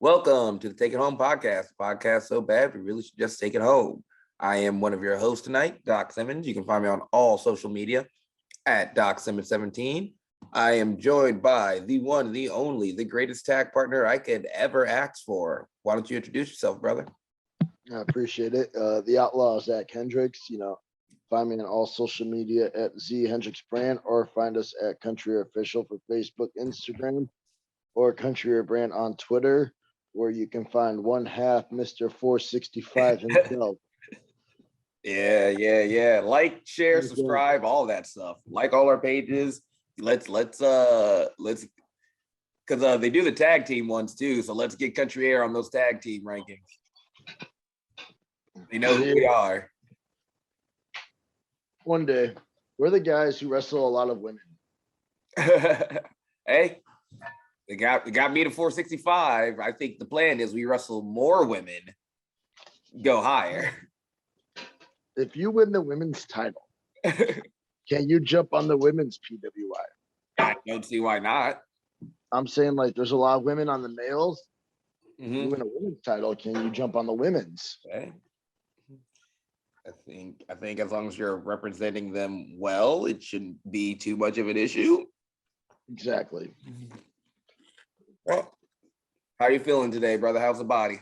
Welcome to the Take It Home podcast. Podcast so bad we really should just take it home. I am one of your hosts tonight, Doc Simmons. You can find me on all social media at Doc Simmons 17. I am joined by the one, the only, the greatest tag partner I could ever ask for. Why don't you introduce yourself, brother? I appreciate it. The Outlaw, Zach Hendricks. Find me on all social media at Z Hendricks Brand, or find us at Country Air Official for Facebook, Instagram, or Country Air Brand on Twitter, where you can find one half Mr. 465 himself. Yeah. Like, share, subscribe, all that stuff. Like all our pages. Let's because they do the tag team ones too. So let's get Country Air on those tag team rankings. They know who we are. One day, we're the guys who wrestle a lot of women. Hey, they got me to 465. I think the plan is we wrestle more women, go higher. If you win the women's title, can you jump on the women's PWI? I don't see why not. I'm saying, like, there's a lot of women on the males. Mm-hmm. You win a women's title, can you jump on the women's? Okay. I think as long as you're representing them well, it shouldn't be too much of an issue. Exactly. Well, how are you feeling today, brother? How's the body?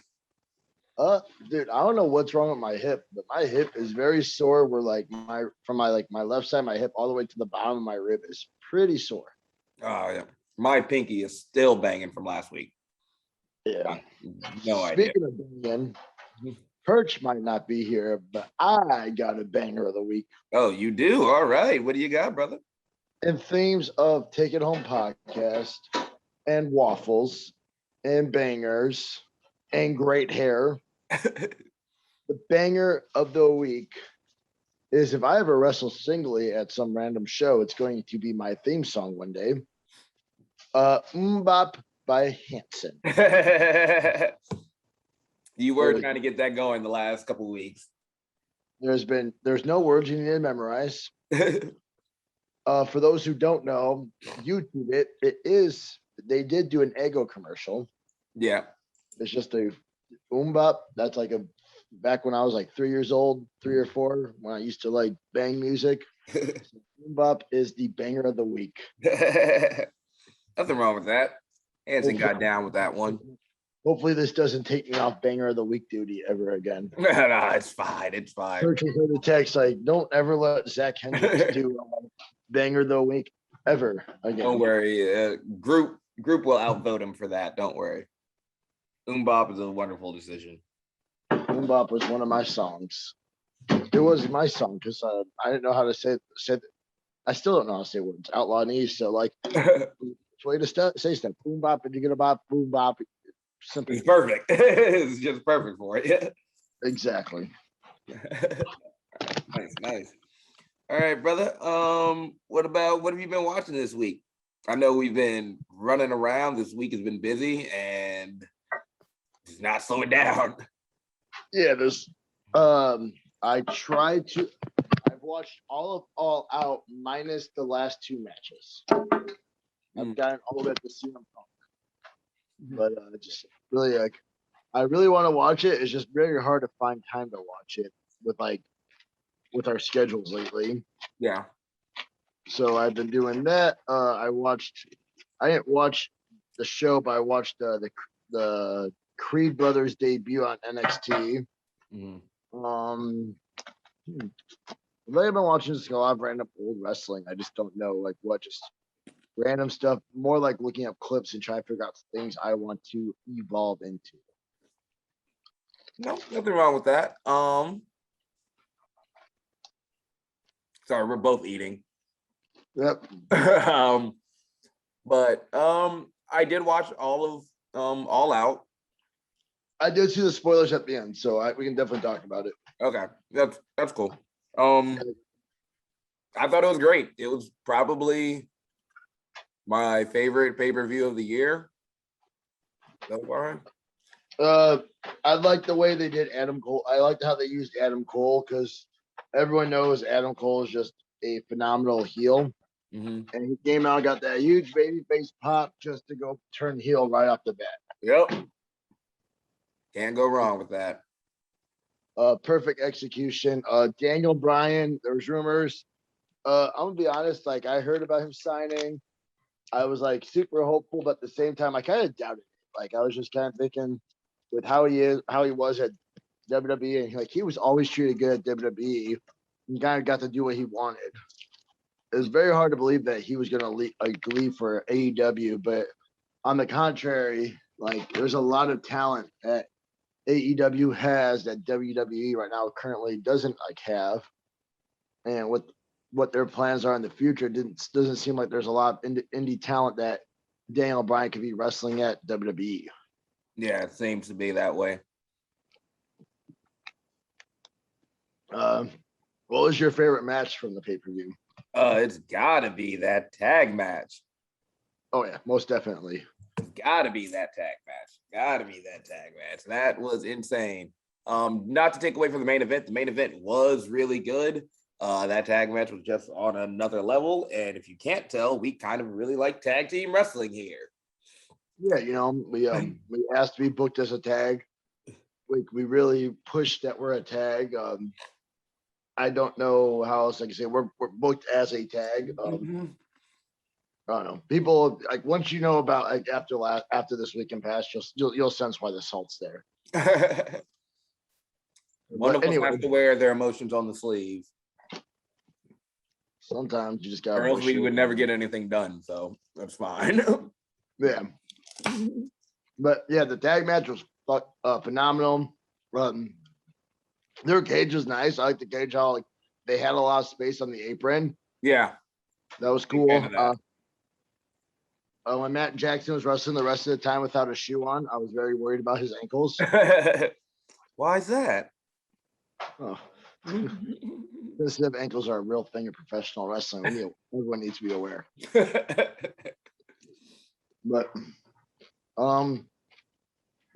Dude, I don't know what's wrong with my hip, but my hip is very sore. Where from my left side, my hip all the way to the bottom of my rib is pretty sore. Oh yeah, my pinky is still banging from last week. Yeah. No idea. Speaking of banging, Perch might not be here, but I got a banger of the week. Oh, you do? All right. What do you got, brother? In themes of Take It Home podcast and waffles and bangers and great hair, the banger of the week is, if I ever wrestle singly at some random show, it's going to be my theme song one day. Bop by Hanson. You were trying to get that going the last couple of weeks. There's no words you need to memorize. For those who don't know, YouTube they did do an Ego commercial. Yeah. It's just a bop. That's like back when I was like 3 years old, 3 or 4, when I used to like bang music. Bop is the banger of the week. Nothing wrong with that. Hanson got down with that one. Hopefully this doesn't take me off banger of the week duty ever again. No, it's fine. It's fine. Purchase the text, like, don't ever let Zach Hendricks do banger of the week ever again. Don't worry. Group will outvote him for that. Don't worry. Bop is a wonderful decision. Bop was one of my songs. It was my song because I didn't know how to say. I still don't know how to say words. Outlaw knees. So like, way to say stuff. Boom bop, and you get a bop. Boom bop. Simple. It's perfect. It's just perfect for it. Yeah. Exactly. Nice. All right, brother. What have you been watching this week? I know we've been running around. This week has been busy and it's not slowing down. Yeah, I've watched all out minus the last 2 matches. I've gotten all of it to CM Punk. But just really, like, I really want to watch it. It's just very hard to find time to watch it with our schedules lately. Yeah. So I've been doing that. I didn't watch the show, but I watched the Creed Brothers debut on NXT. I've been watching just a lot of random old wrestling. I just don't know like what, just random stuff, more like looking up clips and trying to figure out things I want to evolve into. No, nothing wrong with that. Sorry, we're both eating. Yep. But I did watch all of All Out. I did see the spoilers at the end, so we can definitely talk about it. Okay, that's cool. I thought it was great. It was probably my favorite pay-per-view of the year so far. I like the way they did Adam Cole. I liked how they used Adam Cole because everyone knows Adam Cole is just a phenomenal heel. And he came out and got that huge baby face pop just to go turn heel right off the bat. Yep. Can't go wrong with that. Perfect execution. Daniel Bryan, there's rumors. I'm gonna be honest, like I heard about him signing. I was like super hopeful, but at the same time, I kind of doubted it. Like I was just kind of thinking with how he was at WWE, and like he was always treated good at WWE. He kind of got to do what he wanted. It was very hard to believe that he was gonna leave for AEW, but on the contrary, like there's a lot of talent that AEW has that WWE right now currently doesn't like have, and what their plans are in the future doesn't seem like there's a lot of indie talent that Daniel Bryan could be wrestling at WWE. Yeah, it seems to be that way. What was your favorite match from the pay-per-view? It's gotta be that tag match. Oh yeah, most definitely. Gotta be that tag match. Gotta be that tag match. That was insane. Not to take away from the main event. The main event was really good. That tag match was just on another level. And if you can't tell, we kind of really like tag team wrestling here. Yeah, we asked to be booked as a tag. We really pushed that we're a tag. I don't know how else I can say we're booked as a tag. I don't know. People like once you know about like after this weekend pass, you'll sense why the salt's there. One of us has to wear their emotions on the sleeve. Sometimes you just gotta. Or else we would never get anything done. So that's fine. Yeah. But yeah, the tag match was phenomenal. Their cage was nice. I like the cage how like they had a lot of space on the apron. Yeah, that was cool. When Matt Jackson was wrestling the rest of the time without a shoe on, I was very worried about his ankles. Why is that? Oh. Sensitive ankles are a real thing in professional wrestling. Everyone needs to be aware. But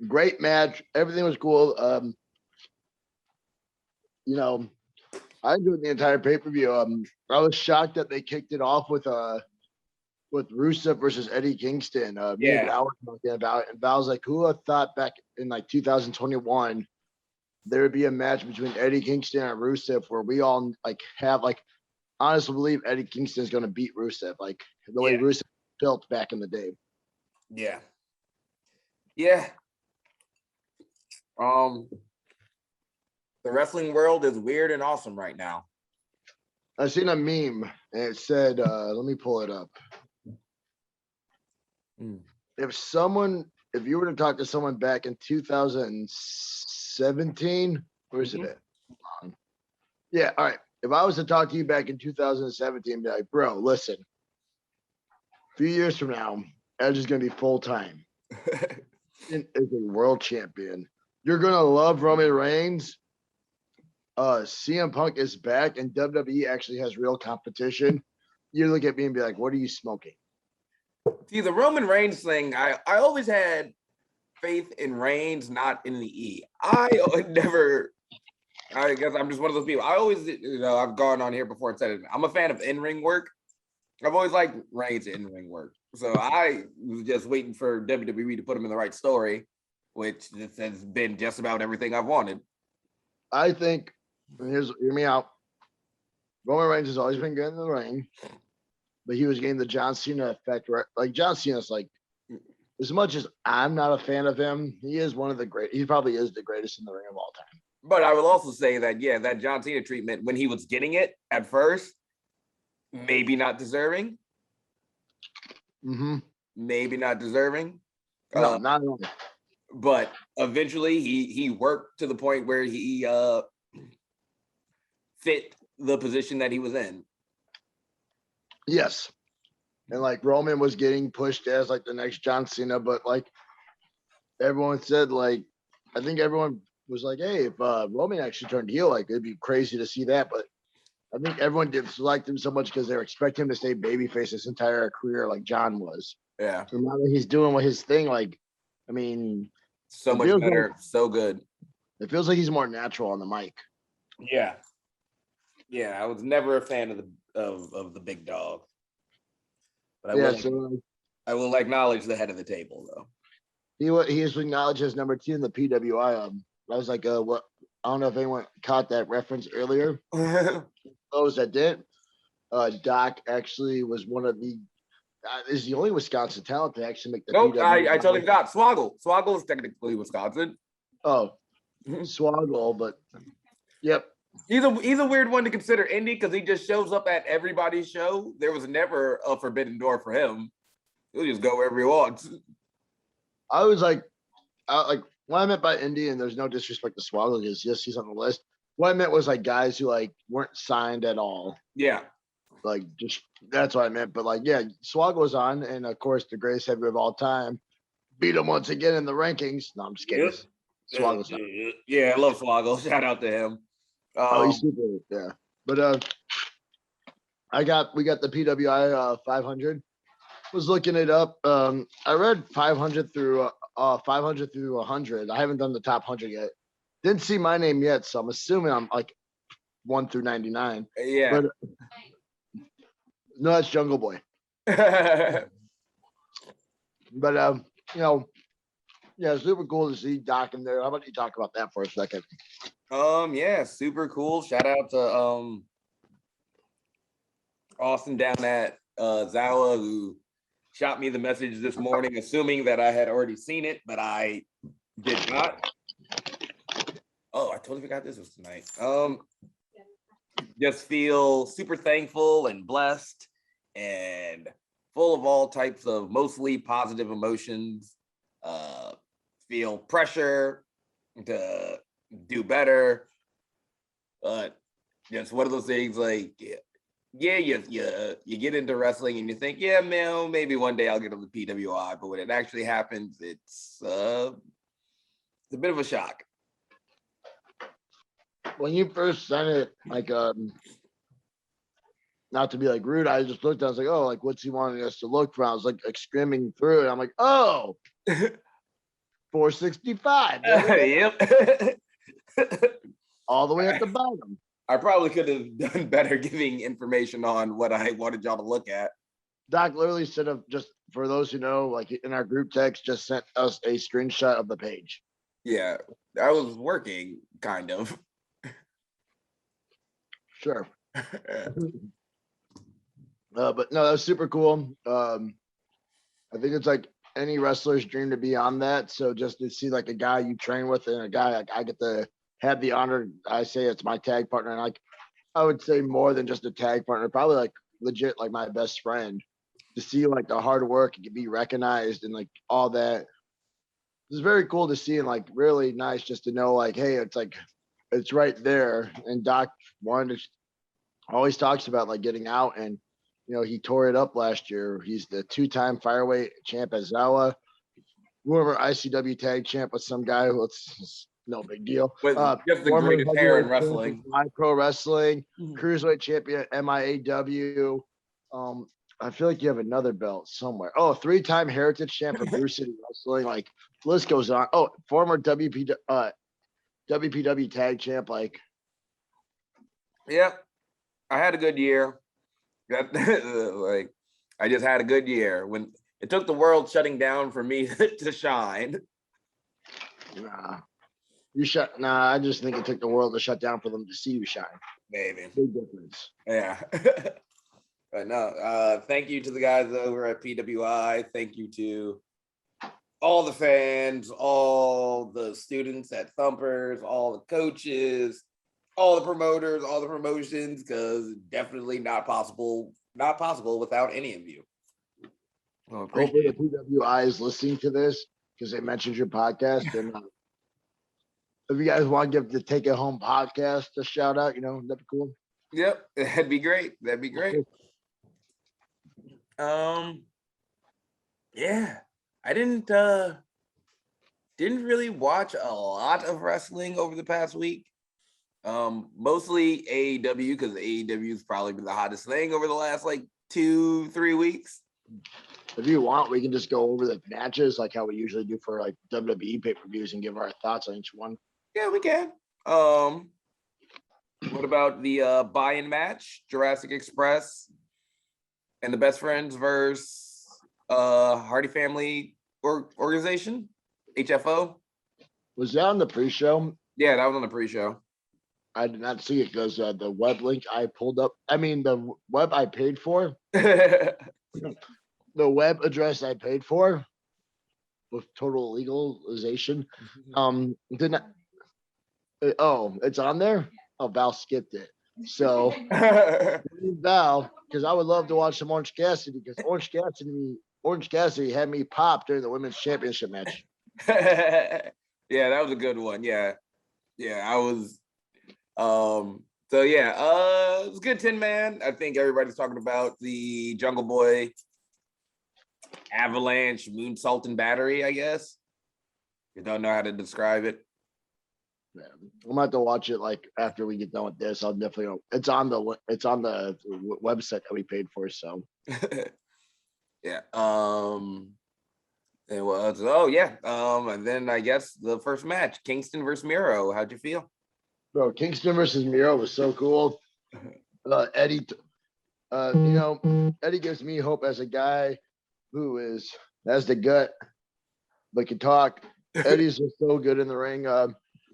great match. Everything was cool. I enjoyed the entire pay-per-view. I was shocked that they kicked it off with Rusev versus Eddie Kingston. Me and Val were talking about it, and Val's like, who would have thought back in like 2021 there would be a match between Eddie Kingston and Rusev where we all like have like honestly believe Eddie Kingston is going to beat Rusev, like the way Rusev built back in the day. Yeah. Yeah. The wrestling world is weird and awesome right now. I seen a meme and it said, let me pull it up. If you were to talk to someone back in 2017, where's it at? Hold on. Yeah, all right. If I was to talk to you back in 2017, be like, bro, listen, a few years from now, Edge is going to be full-time. Is a world champion. You're going to love Roman Reigns. CM Punk is back and WWE actually has real competition. You look at me and be like, what are you smoking? See, the Roman Reigns thing, I always had faith in Reigns, not in the E. I guess I'm just one of those people. I always, I've gone on here before and said it. I'm a fan of in-ring work. I've always liked Reigns in-ring work. So I was just waiting for WWE to put him in the right story, which has been just about everything I've wanted. I think, hear me out. Roman Reigns has always been good in the ring, but he was getting the John Cena effect. Right? Like John Cena's like, as much as I'm not a fan of him, he is one of the great. He probably is the greatest in the ring of all time. But I will also say that, that John Cena treatment, when he was getting it at first, maybe not deserving. Maybe not deserving. No, not at all. But eventually he worked to the point where he fit the position that he was in. Yes. And like Roman was getting pushed as like the next John Cena, but like everyone said, like, I think everyone was like, hey, if Roman actually turned heel, like it'd be crazy to see that. But I think everyone disliked him so much because they were expecting him to stay babyface his entire career, like John was. Yeah. So now that he's doing his thing, like, I mean, so much better, so good. It feels like he's more natural on the mic. Yeah. Yeah, I was never a fan of the big dog. But I will acknowledge the head of the table, though. He is acknowledged as number 2 in the PWI. I was like, what? I don't know if anyone caught that reference earlier. Those that did, Doc actually was one of the is the only Wisconsin talent to actually make the Nope, PWI. I totally forgot. Swoggle is technically Wisconsin. Oh, Swoggle, but yep. He's a weird one to consider indie because he just shows up at everybody's show. There was never a forbidden door for him. He'll just go wherever he wants. I was like what I meant by indie, and there's no disrespect to Swoggle because yes, he's on the list. What I meant was like guys who like weren't signed at all. Yeah. Like just that's what I meant. But like, yeah, Swoggle was on, and of course the greatest heavyweight of all time beat him once again in the rankings. No, I'm just kidding. Yep. Swoggle's not. Yeah, I love Swoggle. Shout out to him. He's super. Yeah, but we got the PWI 500. Was looking it up. I read 500 through 100. I haven't done the top 100 yet. Didn't see my name yet, so I'm assuming I'm like 1 through 99. Yeah. But, no, that's Jungle Boy. But yeah, super cool to see Doc in there. How about you talk about that for a second? Yeah, super cool. Shout out to Austin down at Zawa who shot me the message this morning, assuming that I had already seen it, but I did not. Oh, I totally forgot this was tonight. Just feel super thankful and blessed and full of all types of mostly positive emotions. Feel pressure to do better, but just one of those things like you get into wrestling and you think, yeah, man, maybe one day I'll get on the PWI, but when it actually happens, it's a bit of a shock. When you first sent it, like not to be like rude, I just looked, I was like, oh, like what's he wanting us to look for? I was like skimming through it. I'm like, oh, 465. Yep. All the way at the bottom. I probably could have done better giving information on what I wanted y'all to look at. Doc literally should have just, for those who know, like in our group text, just sent us a screenshot of the page. Yeah, I was working, kind of. Sure. But no, that was super cool. I think it's like any wrestler's dream to be on that. So just to see like a guy you train with and a guy like I get to have the honor, I say it's my tag partner, and like I would say more than just a tag partner, probably like legit like my best friend. To see like the hard work and be recognized and like all that. It's very cool to see and like really nice just to know like, hey, it's like it's right there. And Doc always talks about like getting out, and you know he tore it up last year. He's the 2-time fireweight champ at Zawa. Whoever ICW tag champ with some guy who it's no big deal. With just the greatest hair in wrestling. Pro Wrestling, cruiserweight champion at MIAW. I feel like you have another belt somewhere. Oh, 3-time heritage champ for Brew City Wrestling. Like list goes on. Oh, former WPW tag champ. Like, yep, I had a good year. Like, I just had a good year when it took the world shutting down for me to shine. Nah, I just think it took the world to shut down for them to see you shine. Maybe. Big difference. Yeah. But no, thank you to the guys over at PWI. Thank you to all the fans, all the students at Thumpers, all the coaches, all the promoters, all the promotions, because definitely not possible without any of you. Well, hopefully the PWI is listening to this because they mentioned your podcast. And if you guys want to give the Take It Home podcast a shout out, you know, that'd be cool. Yep, that'd be great. That'd be great. Yeah, I didn't really watch a lot of wrestling over the past week. Mostly AEW, because AEW has probably been the hottest thing over the last like 2-3 weeks. If you want, we can just go over the matches like how we usually do for like WWE pay-per-views and give our thoughts on each one. Yeah, we can. What about the buy-in match, Jurassic Express and the Best Friends versus Hardy Family Organization? HFO. Was that on the pre-show? Yeah, that was on the pre-show. I did not see it because the web link I pulled up. I mean, the web I paid for, the web address I paid for with total legalization. Did not. Oh, it's on there. Oh, Val skipped it. So Val, because I would love to watch some Orange Cassidy because Orange Cassidy had me pop during the women's championship match. Yeah, that was a good one. Yeah, I was. So yeah, it was a good 10-man. I think everybody's talking about the Jungle Boy Avalanche Moonsault and Battery. I guess you don't know how to describe it. Yeah, I'm about to watch it like after we get done with this. I'll definitely. It's on the website that we paid for. So yeah. And what else? Oh yeah. And then I guess the first match, Kingston versus Miro. How'd you feel? Bro, Kingston versus Miro was so cool. Eddie, Eddie gives me hope as a guy who has the gut but can talk. Eddie's just so good in the ring.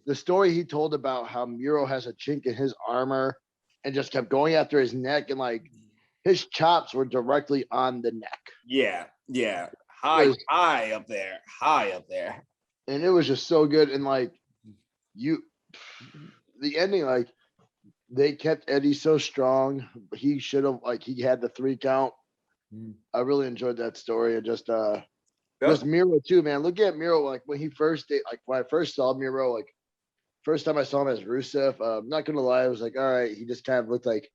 The story he told about how Miro has a chink in his armor and just kept going after his neck, and like his chops were directly on the neck. Yeah. High up there. And it was just so good. And like the ending, like they kept Eddie so strong. He should have he had the 3 count. I really enjoyed that story. And just Miro too, man. Look at Miro, like when I first saw Miro, like first time I saw him as Rusev, I'm not gonna lie, I was like, all right, he just kind of looked like,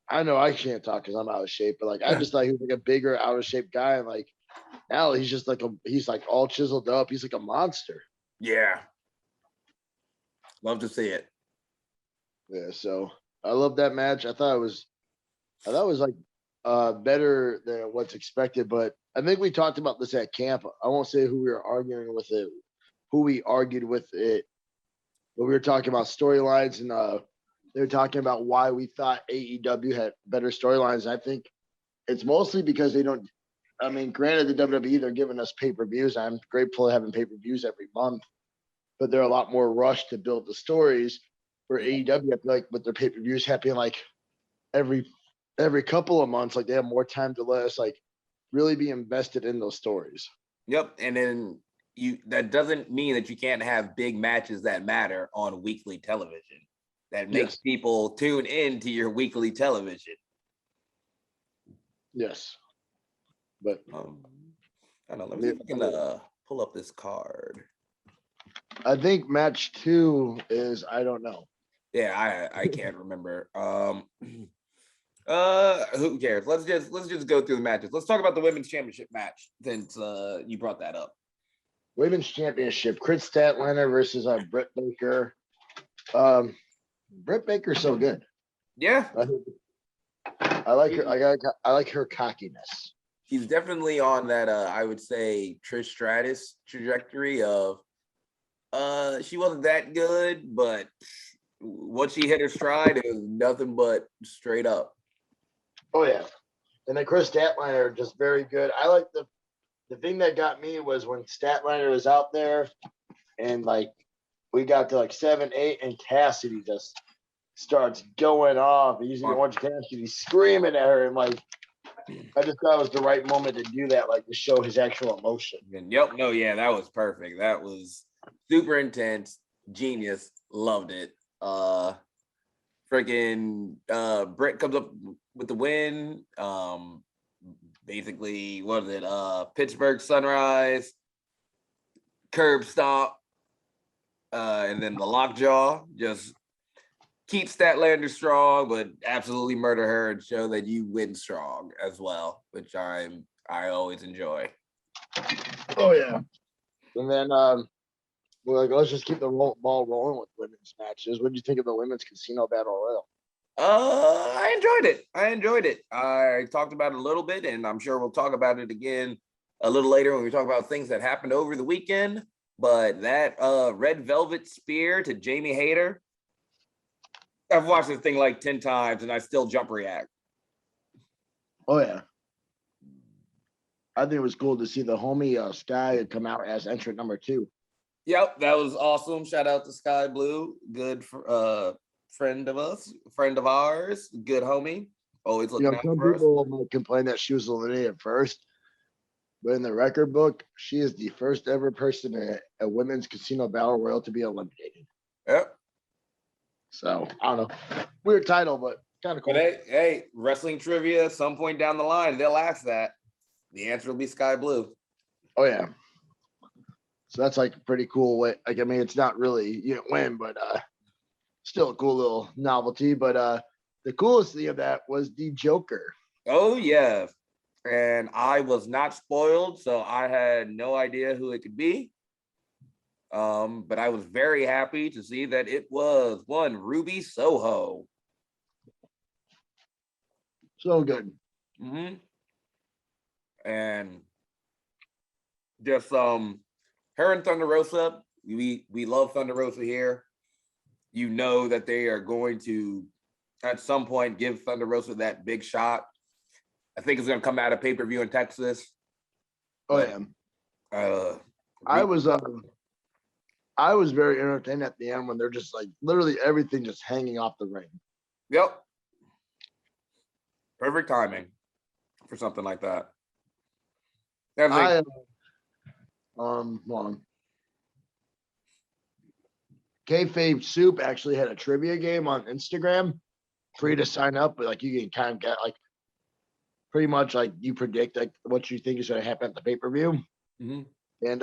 I know I can't talk because I'm out of shape, but like I just thought he was like a bigger, out of shape guy, and like now he's just like he's like all chiseled up. He's like a monster. Yeah. Love to see it. Yeah, so I love that match. I thought it was like better than what's expected, but I think we talked about this at camp. I won't say who we argued with it, but we were talking about storylines, and they were talking about why we thought AEW had better storylines. I think it's mostly because they don't. I mean, granted, the WWE, they're giving us pay-per-views. I'm grateful to having pay-per-views every month, but they're a lot more rushed to build the stories. For AEW, I feel like with their pay-per-views happening like every couple of months, like they have more time to let us like really be invested in those stories. Yep, and then that doesn't mean that you can't have big matches that matter on weekly television. That makes people tune in to your weekly television. Yes. But I don't know. Let me see if I can pull up this card. I think match 2 is I don't know. Yeah, I can't remember. Who cares? Let's just go through the matches. Let's talk about the women's championship match since you brought that up. Women's championship, Chris Statlander versus Britt Baker. Britt Baker's so good. Yeah, I like her. I like her cockiness. She's definitely on that. I would say Trish Stratus trajectory of. She wasn't that good, but once she hit her stride, it was nothing but straight up. Oh yeah, and then Chris Statlander just very good. I like the thing that got me was when Statlander was out there, and like we got to like 7, 8, and Cassidy just starts going off. Using Orange Cassidy screaming at her, and like I just thought it was the right moment to do that, like to show his actual emotion. Yep. No, yeah, that was perfect. That was super intense, genius, loved it. Freaking Britt comes up with the win. Basically, what is it? Pittsburgh Sunrise, curb stomp, and then the lockjaw. Just keep Statlander strong, but absolutely murder her and show that you win strong as well, which I always enjoy. Oh yeah, and then let's just keep the ball rolling with women's matches. What do you think of the women's casino battle royal? I enjoyed it. I talked about it a little bit, and I'm sure we'll talk about it again a little later when we talk about things that happened over the weekend. But that red velvet spear to Jamie Hayter, I've watched this thing like 10 times, and I still jump react. Oh yeah. I think it was cool to see the homie Sky come out as entrant number 2. Yep, that was awesome. Shout out to Sky Blue, good friend of us, friend of ours, good homie. Always You looking know, out some for us. people might complain that she was eliminated first, but in the record book, she is the first ever person in a women's casino battle royal to be eliminated. Yep. So I don't know, weird title, but kind of cool. But hey, wrestling trivia. At some point down the line, they'll ask that. The answer will be Sky Blue. Oh yeah. So that's like a pretty cool way. Like, I mean, it's not really, you didn't win, but still a cool little novelty. But the coolest thing of that was the Joker. Oh yeah, and I was not spoiled, so I had no idea who it could be. But I was very happy to see that it was one Ruby Soho. So good. Mm-hmm. And just her and Thunder Rosa, we love Thunder Rosa here. You know that they are going to at some point give Thunder Rosa that big shot. I think it's going to come out of pay-per-view in Texas. Oh But, yeah. I was very entertained at the end when they're just like literally everything just hanging off the ring. Yep. Perfect timing for something like that. Hold on. Kayfabe Soup actually had a trivia game on Instagram, free to sign up, but like you can kind of get like pretty much like you predict like what you think is going to happen at the pay-per-view. Mm-hmm. And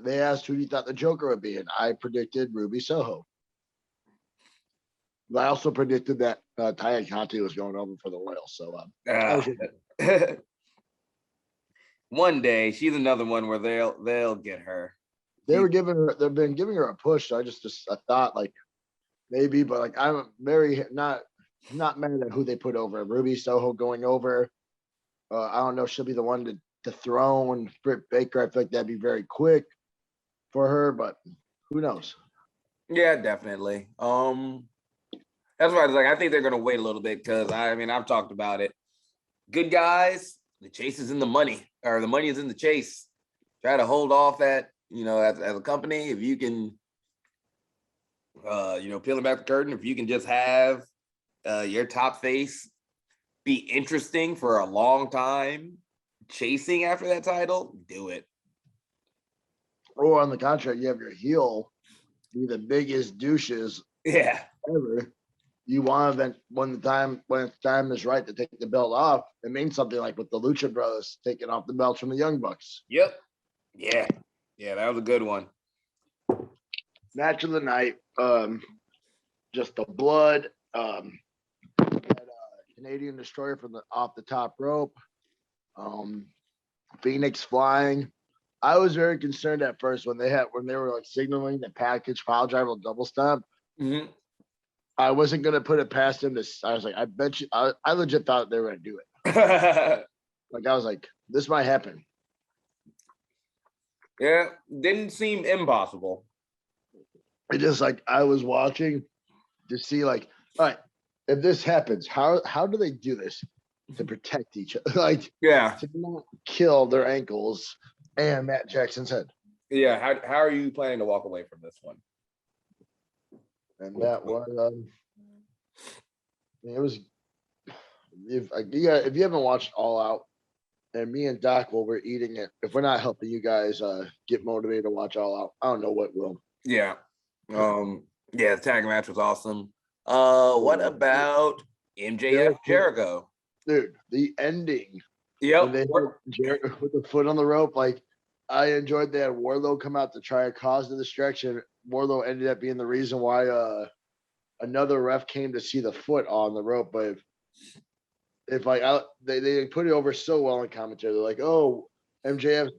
they asked who you thought the Joker would be, and I predicted Ruby Soho. But I also predicted that Taya Conti was going over for the Royal. So one day she's another one where they'll get her. they've been giving her a push. So I thought like maybe, but like I'm very not mad at who they put over. Ruby Soho going over. I don't know if she'll be the one to dethrone Britt Baker. I feel like that'd be very quick for her, but who knows? Yeah, definitely. That's why I was like, I think they're gonna wait a little bit because I've talked about it. Good guys, the chase is in the money, or the money is in the chase. Try to hold off that, as a company, if you can, peeling back the curtain, if you can just have your top face be interesting for a long time, chasing after that title, do it. Or on the contrary, you have your heel be the biggest douches ever. You want to when the time is right to take the belt off, it means something like with the Lucha Brothers taking off the belts from the Young Bucks. Yep. Yeah, that was a good one. Match of the night. Just the blood. Canadian Destroyer from off the top rope. Phoenix flying. I was very concerned at first when they were like signaling the package pile driver double stomp. Mm-hmm. I wasn't gonna put it past him. I was like, I bet you. I legit thought they were gonna do it. Like I was like, this might happen. Yeah, didn't seem impossible. It just like I was watching to see like, all right, if this happens, how do they do this to protect each other? Like, to not kill their ankles and Matt Jackson's head. Yeah, how are you planning to walk away from this one? And that was it was if you haven't watched All Out, and me and Doc while we're eating it, if we're not helping you guys get motivated to watch All Out, I don't know what will. Yeah. The tag match was awesome. What about MJF Jericho? Dude, the ending. Yep. Jericho with the foot on the rope, like I enjoyed that. Wardlow come out to try to cause the distraction. Wardlow ended up being the reason why another ref came to see the foot on the rope. But if like they put it over so well in commentary, they're like, oh, MJF's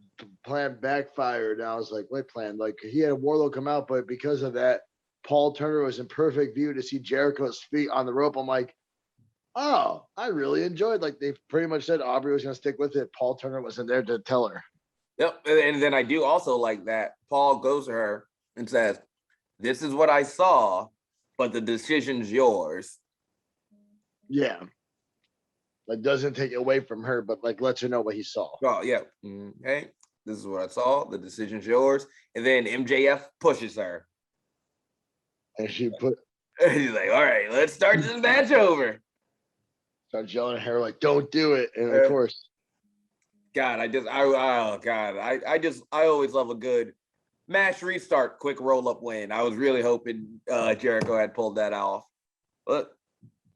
plan backfired. And I was like, what plan? Like he had Wardlow come out, but because of that, Paul Turner was in perfect view to see Jericho's feet on the rope. I'm like, oh, I really enjoyed. Like they pretty much said Aubrey was going to stick with it. Paul Turner wasn't there to tell her. Yep. And then I do also like that Paul goes to her and says, this is what I saw, but the decision's yours. Yeah. Like doesn't take it away from her, but like lets her know what he saw. Oh, yeah. Hey, this is what I saw. The decision's yours. And then MJF pushes her. And she put He's like, all right, let's start this match over. starts yelling at her like, "Don't do it!" And of course, God, I always love a good match restart, quick roll up win. I was really hoping Jericho had pulled that off, but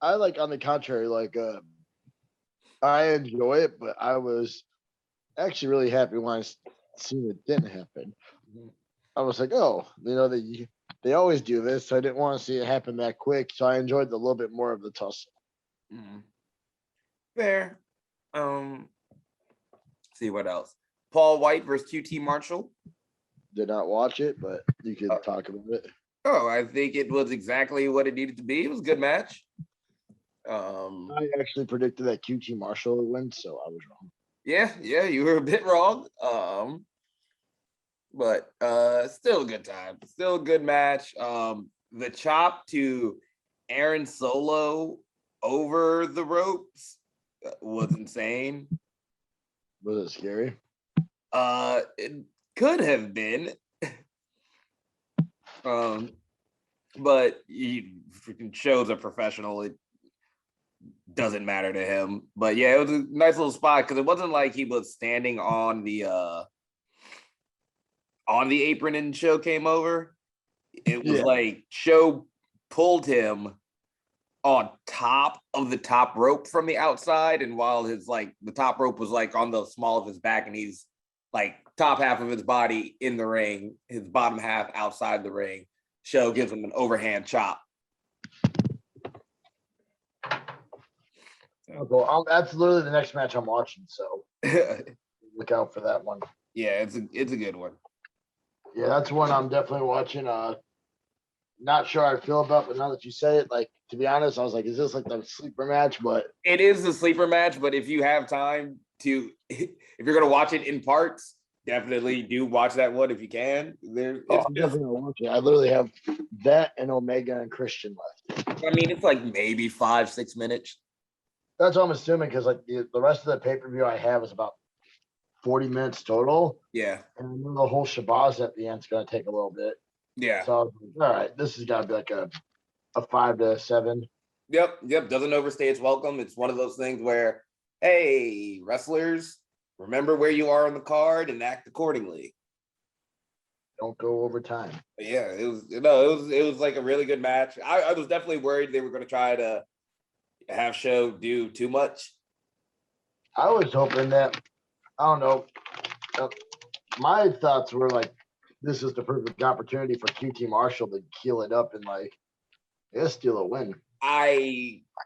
I like on the contrary, like I enjoy it, but I was actually really happy when I seen it didn't happen. I was like, oh, they always do this. So I didn't want to see it happen that quick. So I enjoyed a little bit more of the tussle. Fair. See what else. Paul White versus QT Marshall. Did not watch it, but you could talk about it. Oh, I think it was exactly what it needed to be. It was a good match. I actually predicted that QT Marshall would win, so I was wrong. Yeah, you were a bit wrong. But still a good time. Still a good match. The chop to Aaron Solo over the ropes was insane. Was it scary? It could have been. But he freaking shows a professional. It doesn't matter to him. But yeah, it was a nice little spot because it wasn't like he was standing on the apron and Show came over. It was like Show pulled him on top of the top rope from the outside, and while his the top rope was like on the small of his back, and he's like top half of his body in the ring, his bottom half outside the ring. Show gives him an overhand chop. So, that's literally the next match I'm watching. So look out for that one. Yeah, it's a good one. Yeah, that's one I'm definitely watching. Not sure how I feel about, but now that you say it, like to be honest, I was like, is this like the sleeper match? But it is the sleeper match. But if you have time to, if you're gonna watch it in parts, definitely do watch that one if you can. I'm definitely gonna watch it. I literally have that and Omega and Christian left. I mean, it's like maybe 5-6 minutes. That's what I'm assuming because like the rest of the pay-per-view I have is about 40 minutes total. Yeah. And then the whole Shabazz at the end is gonna take a little bit. Yeah. So I was like, all right, this has got to be like a 5 to 7. Yep. Doesn't overstay its welcome. It's one of those things where, hey, wrestlers, remember where you are on the card and act accordingly. Don't go over time. But yeah, it was like a really good match. I was definitely worried they were going to try to have Show do too much. I was hoping that, I don't know, my thoughts were like, this is the perfect opportunity for QT Marshall to keel it up and steal a win.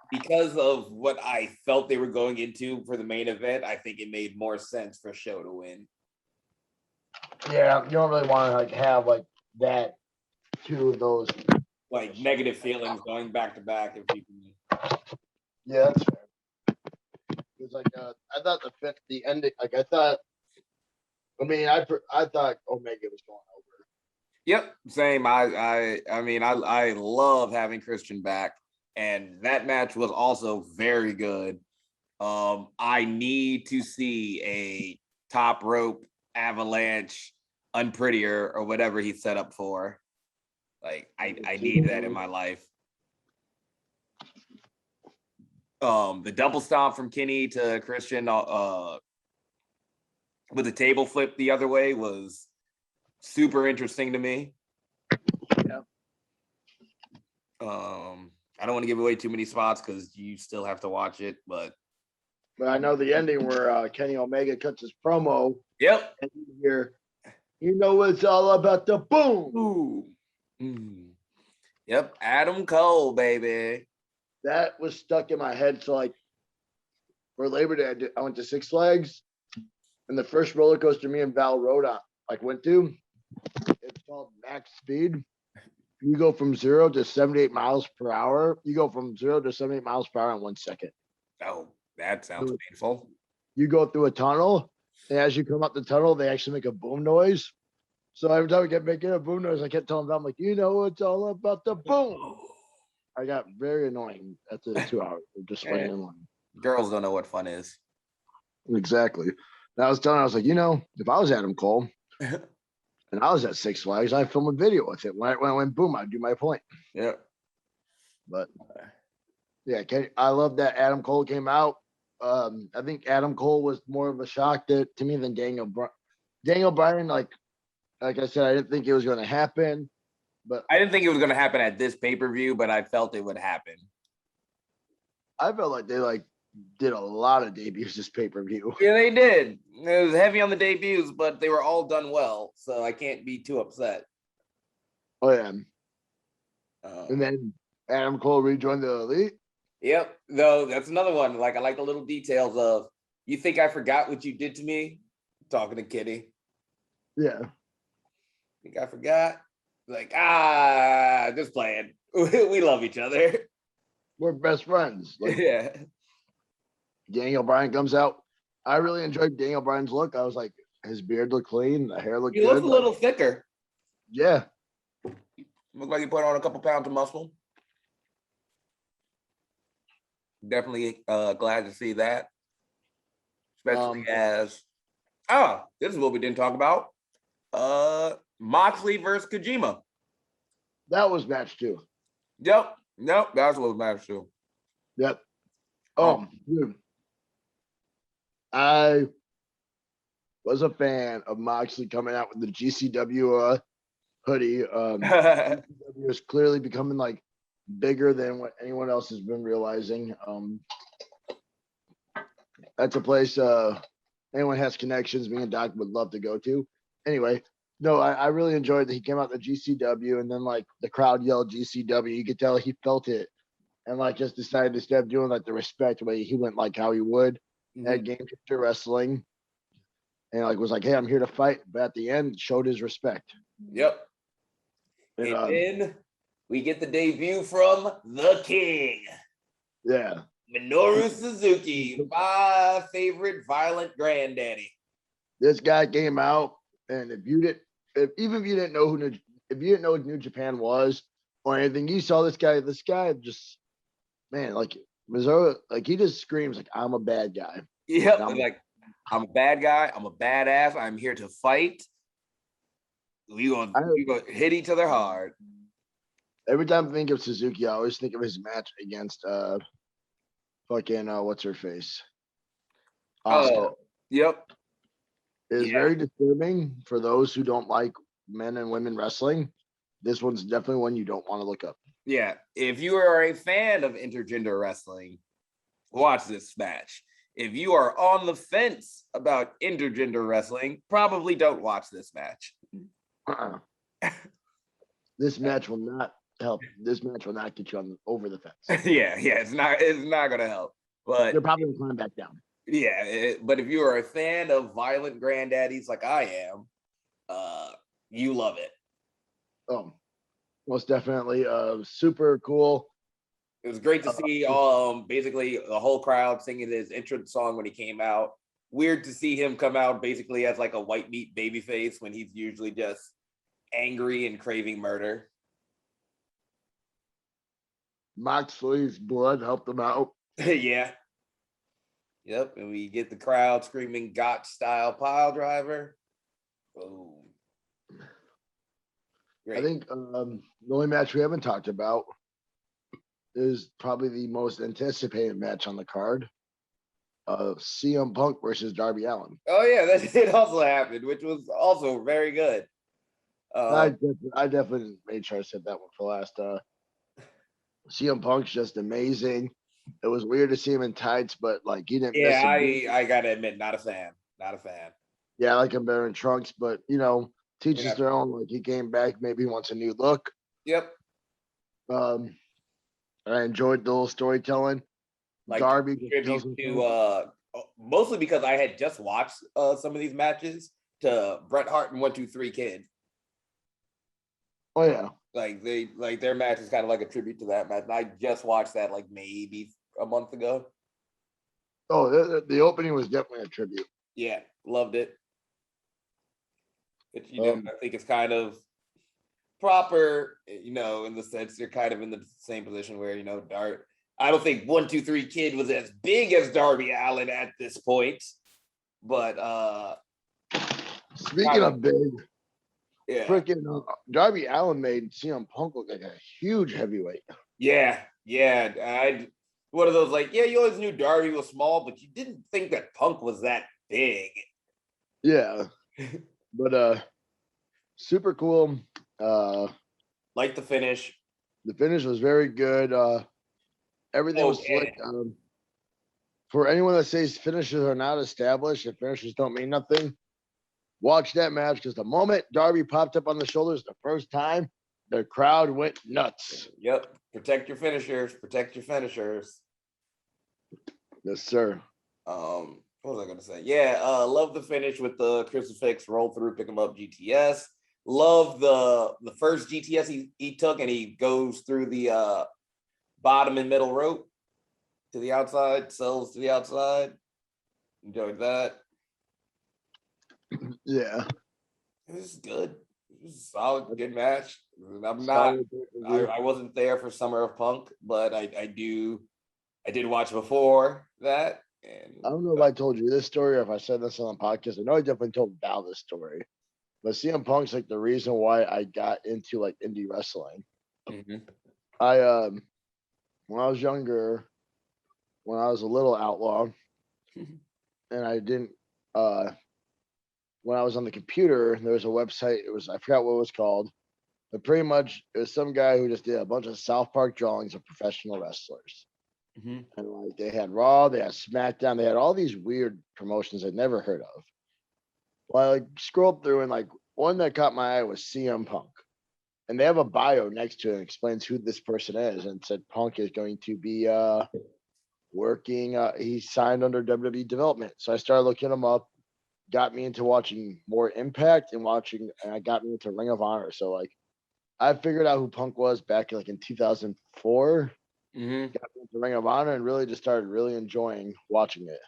Because of what I felt they were going into for the main event, I think it made more sense for Show to win. Yeah, you don't really want to have that, two of those negative feelings going back to back. If you can. Yeah, that's fair. It was I thought the ending, I thought Omega was going over. Yep, same. I love having Christian back, and that match was also very good. I need to see a top rope avalanche unprettier or whatever he set up for. I need that in my life. The double stomp from Kenny to Christian with a table flip the other way was super interesting to me. Yeah. I don't want to give away too many spots because you still have to watch it, but I know the ending where Kenny Omega cuts his promo. Yep. And you hear, it's all about the boom. Ooh. Mm. Yep. Adam Cole, baby. That was stuck in my head. So for Labor Day, I went to Six Flags. And the first roller coaster me and Val rode on, went to, it's called Max Speed. You go from 0 to 78 miles per hour. You go from 0 to 78 miles per hour in 1 second. Oh, that sounds painful. You go through a tunnel, and as you come up the tunnel, they actually make a boom noise. So every time we kept making a boom noise, I kept telling them, it's all about the boom. I got very annoying after the 2 hours of just waiting in line. Girls don't know what fun is. Exactly. And I was telling her, I was like, if I was Adam Cole and I was at Six Flags, I'd film a video with it. When I went boom, I'd do my point. Yeah. But yeah, I love that Adam Cole came out. I think Adam Cole was more of a shock to me than Daniel Bryan. Daniel Bryan, like I said, I didn't think it was going to happen. But I didn't think it was going to happen at this pay-per-view, but I felt it would happen. I felt like they did a lot of debuts this pay-per-view. Yeah, they did. It was heavy on the debuts, but they were all done well, so I can't be too upset. Oh yeah. And then Adam Cole rejoined the Elite. Yep. Though that's another one. Like I like the little details of you think I forgot what you did to me? Talking to Kitty. Yeah. Think I forgot? Like, just playing. We love each other. We're best friends. Yeah. Daniel Bryan comes out. I really enjoyed Daniel Bryan's look. I was like, his beard looked clean, the hair looked He good. looks a little thicker. Yeah. Looked like he put on a couple pounds of muscle. Definitely glad to see that. Especially as this is what we didn't talk about. Moxley versus Kojima. That was match 2. Yep, that's what was match 2. Yep. Dude. I was a fan of Moxley coming out with the GCW hoodie. GCW is clearly becoming like bigger than what anyone else has been realizing. That's a place anyone has connections, me and Doc would love to go to. Anyway, no, I really enjoyed that he came out the GCW and then like the crowd yelled GCW. You could tell he felt it and like just decided to step doing like the respect way he went like how he would at Game Changer Wrestling. And like was like, hey, I'm here to fight. But at the end, showed his respect. Yep. And then we get the debut from the King. Yeah. Minoru Suzuki, my favorite violent granddaddy. This guy came out, and if you didn't know what New Japan was or anything, you saw this guy just, man, like Missouri, like he just screams like I'm a bad guy. Yep, like I'm a bad guy. I'm a badass. I'm here to fight. We gonna hit each other hard. Every time I think of Suzuki, I always think of his match against what's her face? Asuka. Oh, yep. It's very disturbing for those who don't like men and women wrestling. This one's definitely one you don't want to look up. Yeah, if you are a fan of intergender wrestling, watch this match. If you are on the fence about intergender wrestling, probably don't watch this match. This match will not help. This match will not get you over the fence. yeah, it's not gonna help. But they're probably going back down. Yeah, but if you are a fan of violent granddaddies like I am, you love it. Oh, most definitely. Super cool. It was great to see basically the whole crowd singing his entrance song when he came out. Weird to see him come out basically as like a white meat babyface when he's usually just angry and craving murder. Moxley's blood helped him out. Yeah. Yep, and we get the crowd screaming "Gotch style pile driver." Boom. Great. I think the only match we haven't talked about is probably the most anticipated match on the card. CM Punk versus Darby Allin. Oh yeah, that did also happen, which was also very good. I definitely made sure I said that one for last. CM Punk's just amazing. It was weird to see him in tights, but like he didn't. Yeah, I gotta admit, not a fan. Not a fan. Yeah, I like him better in trunks, but teaches their own. Like he came back, maybe he wants a new look. Yep. I enjoyed the little storytelling. Like Darby to mostly because I had just watched some of these matches to Bret Hart and 1-2-3 Kid. Oh yeah. Like their match is kind of like a tribute to that match. And I just watched that like maybe a month ago. Oh, the opening was definitely a tribute. Yeah, loved it. But I think it's kind of proper, in the sense you're kind of in the same position where, I don't think 1-2-3 Kid was as big as Darby Allin at this point, but Speaking of big, yeah, freaking Darby Allin made CM Punk look like a huge heavyweight. yeah. I one of those like, yeah, you always knew Darby was small, but you didn't think that Punk was that big. Yeah, but super cool. Like the finish. The finish was very good. Everything was slick. For anyone that says finishes are not established and finishes don't mean nothing, watch that match because the moment Darby popped up on the shoulders the first time, the crowd went nuts. Yep. Protect your finishers. Protect your finishers. Yes, sir. What was I gonna say? Yeah, love the finish with the crucifix roll through, pick him up GTS. Love the first GTS he took, and he goes through the bottom and middle rope to the outside, sells to the outside. Enjoyed that. Yeah. It was good. It was a solid, good match. I wasn't there for Summer of Punk, but I did watch before that. And I don't know if I told you this story or if I said this on the podcast. I know I definitely told Val this story. But CM Punk's like the reason why I got into like indie wrestling. I when I was younger, when I was a little outlaw, and I didn't when I was on the computer, there was a website, I forgot what it was called, but pretty much it was some guy who just did a bunch of South Park drawings of professional wrestlers. And like they had Raw, they had SmackDown, they had all these weird promotions I'd never heard of. Well, I like scrolled through and like one that caught my eye was CM Punk. And they have a bio next to it and explains who this person is and said Punk is going to be working. He signed under WWE development. So I started looking him up, got me into watching more Impact and I got me into Ring of Honor. So like I figured out who Punk was back like in 2004. Got me into Ring of Honor and really just started really enjoying watching it.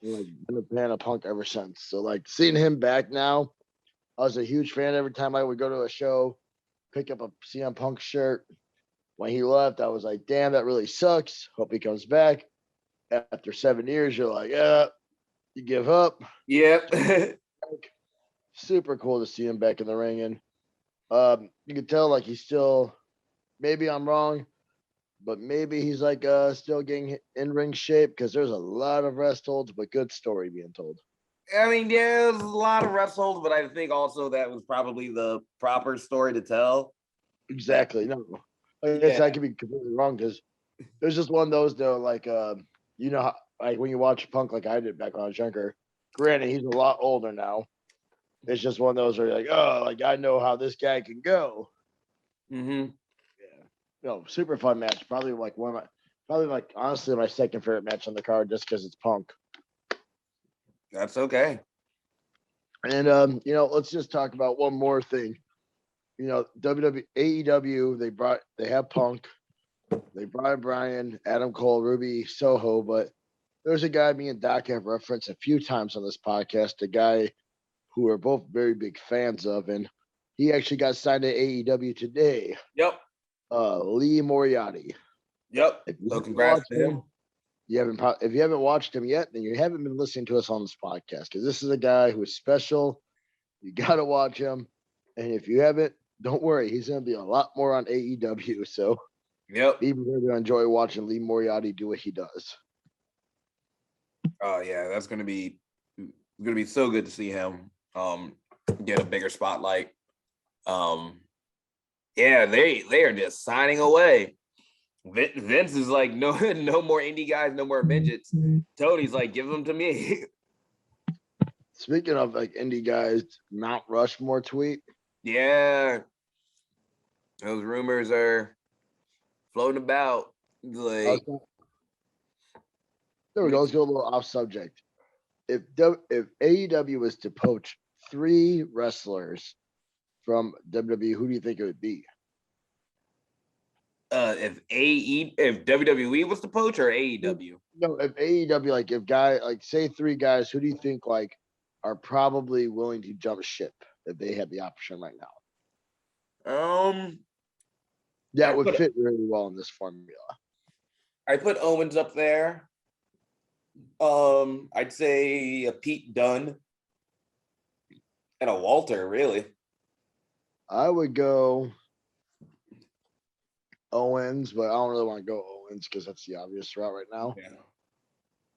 And, like been a fan of Punk ever since. So like seeing him back now, I was a huge fan every time I would go to a show, pick up a CM Punk shirt. When he left, I was like, damn, that really sucks. Hope he comes back. After 7 years, you're like, yeah, you give up. Yep. Super cool to see him back in the ring. And you can tell like he's still, maybe I'm wrong, but maybe he's like still getting in ring shape because there's a lot of rest holds, but good story being told. I mean, yeah, there's a lot of rest holds, but I think also that was probably the proper story to tell. Exactly. No, I guess I could be completely wrong because there's just one of those though, like you know, like when you watch Punk like I did back when I was younger. Granted, he's a lot older now. It's just one of those where you're like, oh, like I know how this guy can go. Yeah. No, super fun match. Probably like honestly my second favorite match on the card just because it's Punk. That's okay. And you know, let's just talk about one more thing. You know, AEW, they have Punk, they brought Bryan, Adam Cole, Ruby Soho, but there's a guy me and Doc have referenced a few times on this podcast, a guy who we're both very big fans of, and he actually got signed to AEW today. Yep. Lee Moriarty. Yep. So congrats to him. If you haven't watched him yet, then you haven't been listening to us on this podcast because this is a guy who is special. You got to watch him, and if you haven't, don't worry, he's going to be a lot more on AEW. So, people are going to enjoy watching Lee Moriarty do what he does. Oh yeah, that's going to be so good to see him get a bigger spotlight. Yeah, they are just signing away. Vince is like, no more indie guys, no more midgets. Tony's like, give them to me. Speaking of like indie guys, Mount Rushmore tweet. Yeah, those rumors are floating about. Like, there we go. Let's go a little off subject. If AEW was to poach 3 wrestlers from WWE, who do you think it would be? If WWE was to poach or AEW? No, if AEW, like say 3 guys, who do you think like are probably willing to jump ship if they had the option right now? That would fit really well in this formula. I put Owens up there. I'd say a Pete Dunne and a Walter, really. I would go Owens, but I don't really want to go Owens because that's the obvious route right now. Yeah.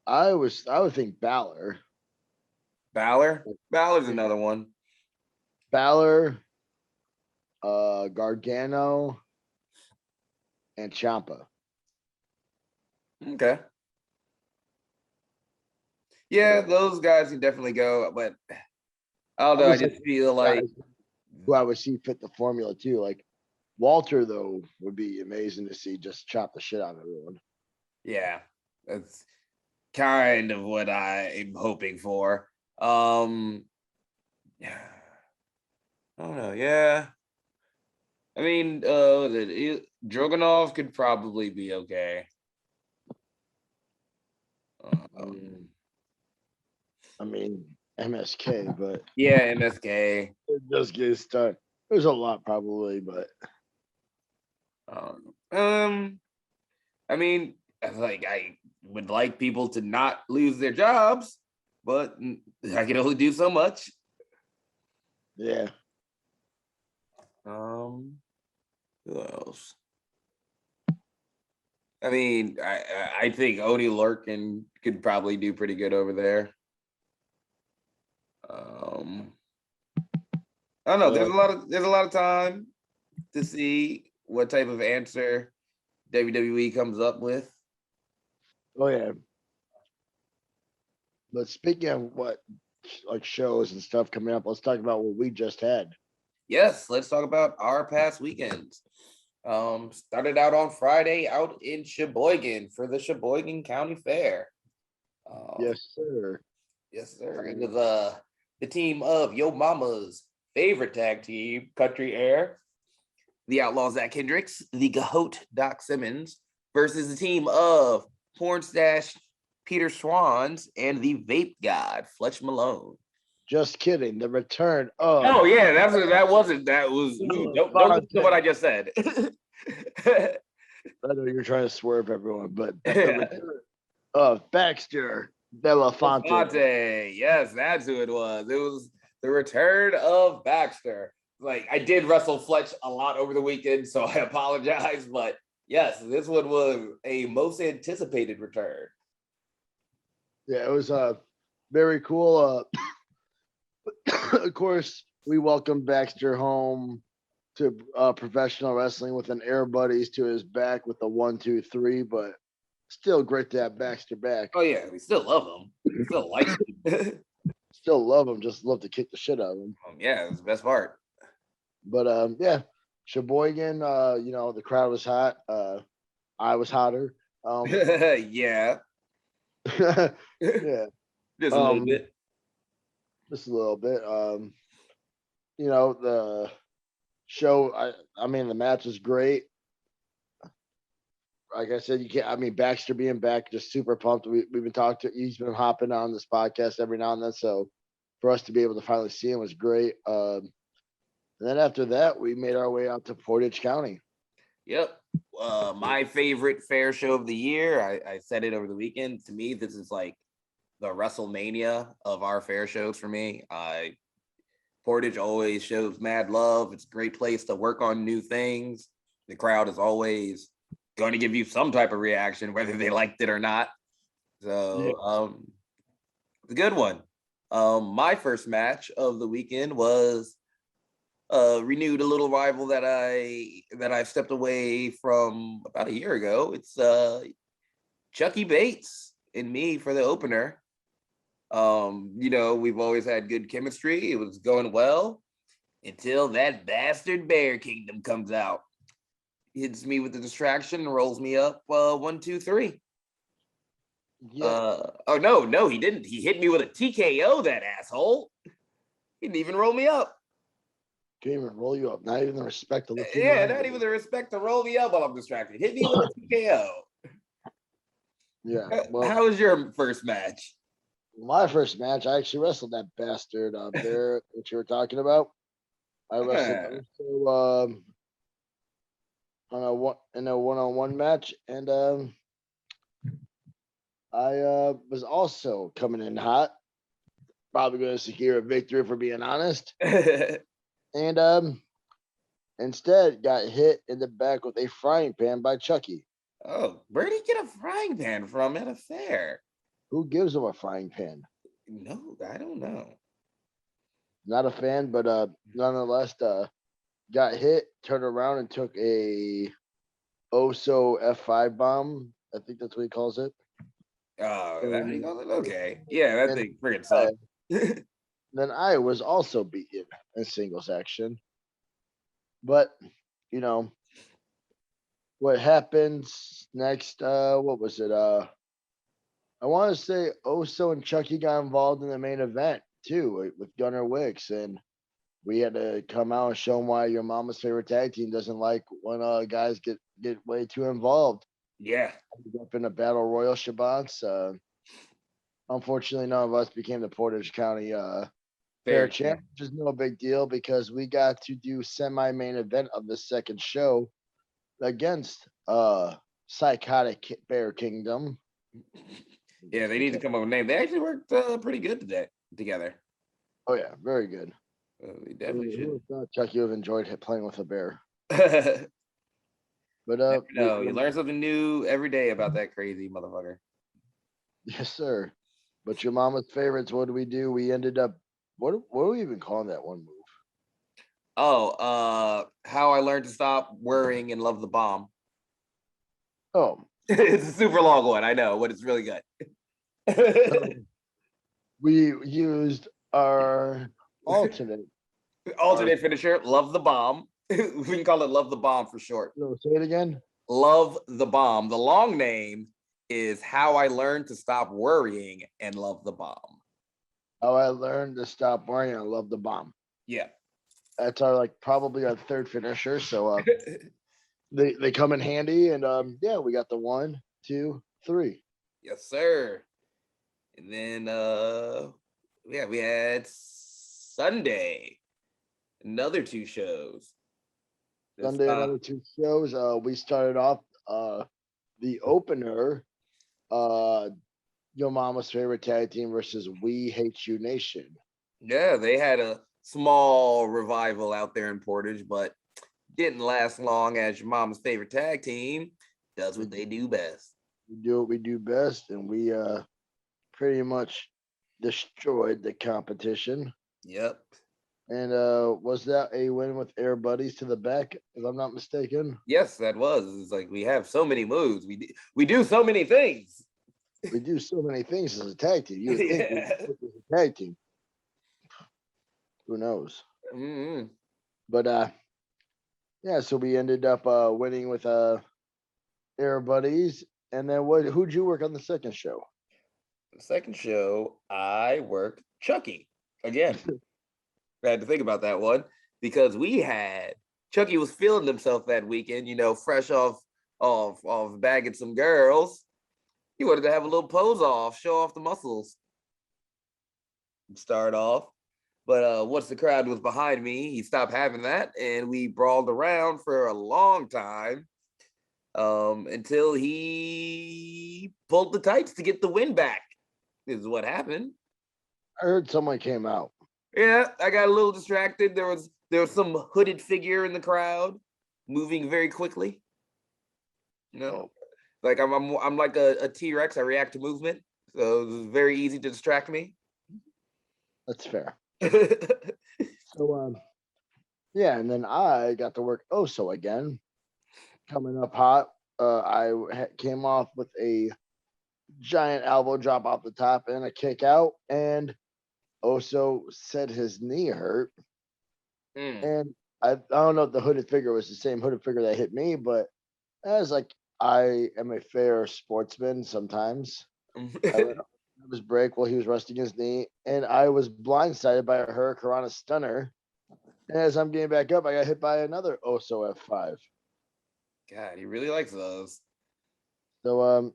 I would think Balor. Balor's another one. Balor, Gargano, and Ciampa. Okay. Yeah, those guys can definitely go, but I don't know. I just feel like who I would see fit the formula too. Like Walter, though, would be amazing to see just chop the shit out of everyone. yeah, that's kind of what I'm hoping for. Yeah, I don't know. Yeah, I mean, Drogonov could probably be okay. I mean, MSK, but yeah, MSK. it just gets started. There's a lot probably, but I mean, like I would like people to not lose their jobs, but I can only do so much. yeah. Who else? I mean, I think Oney Lurkin could probably do pretty good over there. I don't know. There's a lot of time to see what type of answer WWE comes up with. Oh yeah. But speaking of what like shows and stuff coming up, let's talk about what we just had. Yes, let's talk about our past weekends. Started out on Friday out in Sheboygan for the Sheboygan County Fair. Yes, sir. Yes, sir. It was the team of Yo Mama's favorite tag team, Country Air, the Outlaw Zach Hendricks, the Gahoot Doc Simmons, versus the team of Pornstash Peter Swans and the Vape God Fletch Malone. Just kidding. The return of Oh yeah, that wasn't that was don't listen to what I just said. I know you're trying to swerve everyone, but the return of Baxter Belafonte. Yes, that's who it was. It was the return of Baxter. Like I did wrestle Fletch a lot over the weekend, so I apologize. But yes, this one was a most anticipated return. Yeah, it was very cool. Of course, we welcomed Baxter home to professional wrestling with an Air Buddies to his back with the 1, 2, 3, but still great to have Baxter back. Oh yeah, we still love him. We still like him. Still love him, just love to kick the shit out of him. Yeah, it's the best part. But yeah, Sheboygan, the crowd was hot. I was hotter. Yeah. Yeah. Just a little bit. Just a little bit. The show, I mean, the match was great. Like I said, Baxter being back, just super pumped. We've been talking to, he's been hopping on this podcast every now and then. So for us to be able to finally see him was great. And then after that, we made our way out to Portage County. Yep. My favorite fair show of the year. I said it over the weekend. To me, this is like the WrestleMania of our fair shows for me. Portage always shows mad love. It's a great place to work on new things. The crowd is always going to give you some type of reaction, whether they liked it or not. So it's a good one. My first match of the weekend was renewed a little rival that I stepped away from about a year ago. It's Chucky Bates and me for the opener. We've always had good chemistry. It was going well until that bastard Bear Kingdom comes out. Hits me with the distraction and rolls me up 1, 2, 3. Yeah. No, he didn't. He hit me with a TKO, that asshole. He didn't even roll me up. Didn't even roll you up. Not even the respect to look. Yeah, not even the respect to roll me up while I'm distracted. Hit me with a TKO. Yeah. Well, how was your first match? My first match, I actually wrestled that bastard there that you were talking about. I wrestled in a one-on-one match, and I was also coming in hot, probably going to secure a victory for being honest, and instead got hit in the back with a frying pan by Chucky. Oh, where did he get a frying pan from at a fair? Who gives him a frying pan? No, I don't know. Not a fan, but nonetheless, got hit, turned around, and took a Oso F5 bomb. I think that's what he calls it. Oh, that what he And, calls it? Okay. Yeah, that and thing freaking sucked. then I was also beaten in singles action. But, you know, what happens next? What was it? I want to say Oso and Chucky got involved in the main event too with Gunnar Wicks, and we had to come out and show them why your mama's favorite tag team doesn't like when guys get way too involved. Yeah. Up in a battle royal, Shabats. Unfortunately, none of us became the Portage County fair champ, which is no big deal because we got to do semi-main event of the second show against Psychotic Bear Kingdom. Yeah, they need to come up with a name. They actually worked pretty good together. Oh yeah, very good. We definitely should. Chuck, you have enjoyed playing with a bear. But no, you learn something new every day about that crazy motherfucker. Yes, sir. But your mama's favorites, what do? We ended up what are we even calling that one move? Oh, how I learned to stop worrying and love the bomb. Oh. It's a super long one, I know, but it's really good. We used our alternate finisher, love the bomb. We can call it love the bomb for short. No, say it again. Love the bomb. The long name is how I learned to stop worrying and love the bomb. How I learned to stop worrying and love the bomb. Yeah. That's our probably our third finisher. So they come in handy, and yeah, we got the 1, 2, 3. Yes, sir. And then yeah, we had Sunday, another 2 shows. Sunday, another 2 shows. We started off the opener, Your Mama's Favorite Tag Team versus We Hate You Nation. Yeah, they had a small revival out there in Portage, but didn't last long as Your Mama's Favorite Tag Team does what they do best. We do what we do best, and we pretty much destroyed the competition. Yep. And was that a win with Air Buddies to the back, if I'm not mistaken? Yes, that was. It's like we have so many moves. We do so many things. We do so many things as a tag team. You would think we as a tag team. Who knows? Mm-hmm. But yeah, so we ended up winning with Air Buddies. And then who'd you work on the second show? The second show, I worked Chucky again. I had to think about that one because Chucky was feeling himself that weekend, fresh off bagging some girls. He wanted to have a little pose off, show off the muscles. Start off. But once the crowd was behind me, he stopped having that, and we brawled around for a long time until he pulled the tights to get the win back. Is what happened. I heard someone came out. Yeah, I got a little distracted. There was some hooded figure in the crowd moving very quickly. Like I'm like a T-Rex. I react to movement, so it was very easy to distract me. That's fair. So yeah, and then I got to work Oso again. Coming up hot. I came off with a giant elbow drop off the top and a kick out, and Oso said his knee hurt. And I don't know if the hooded figure was the same hooded figure that hit me, but as I am a fair sportsman sometimes. I let his break while he was resting his knee, and I was blindsided by a Hurricanrana stunner. And as I'm getting back up, I got hit by another Oso F5. God, he really likes those. So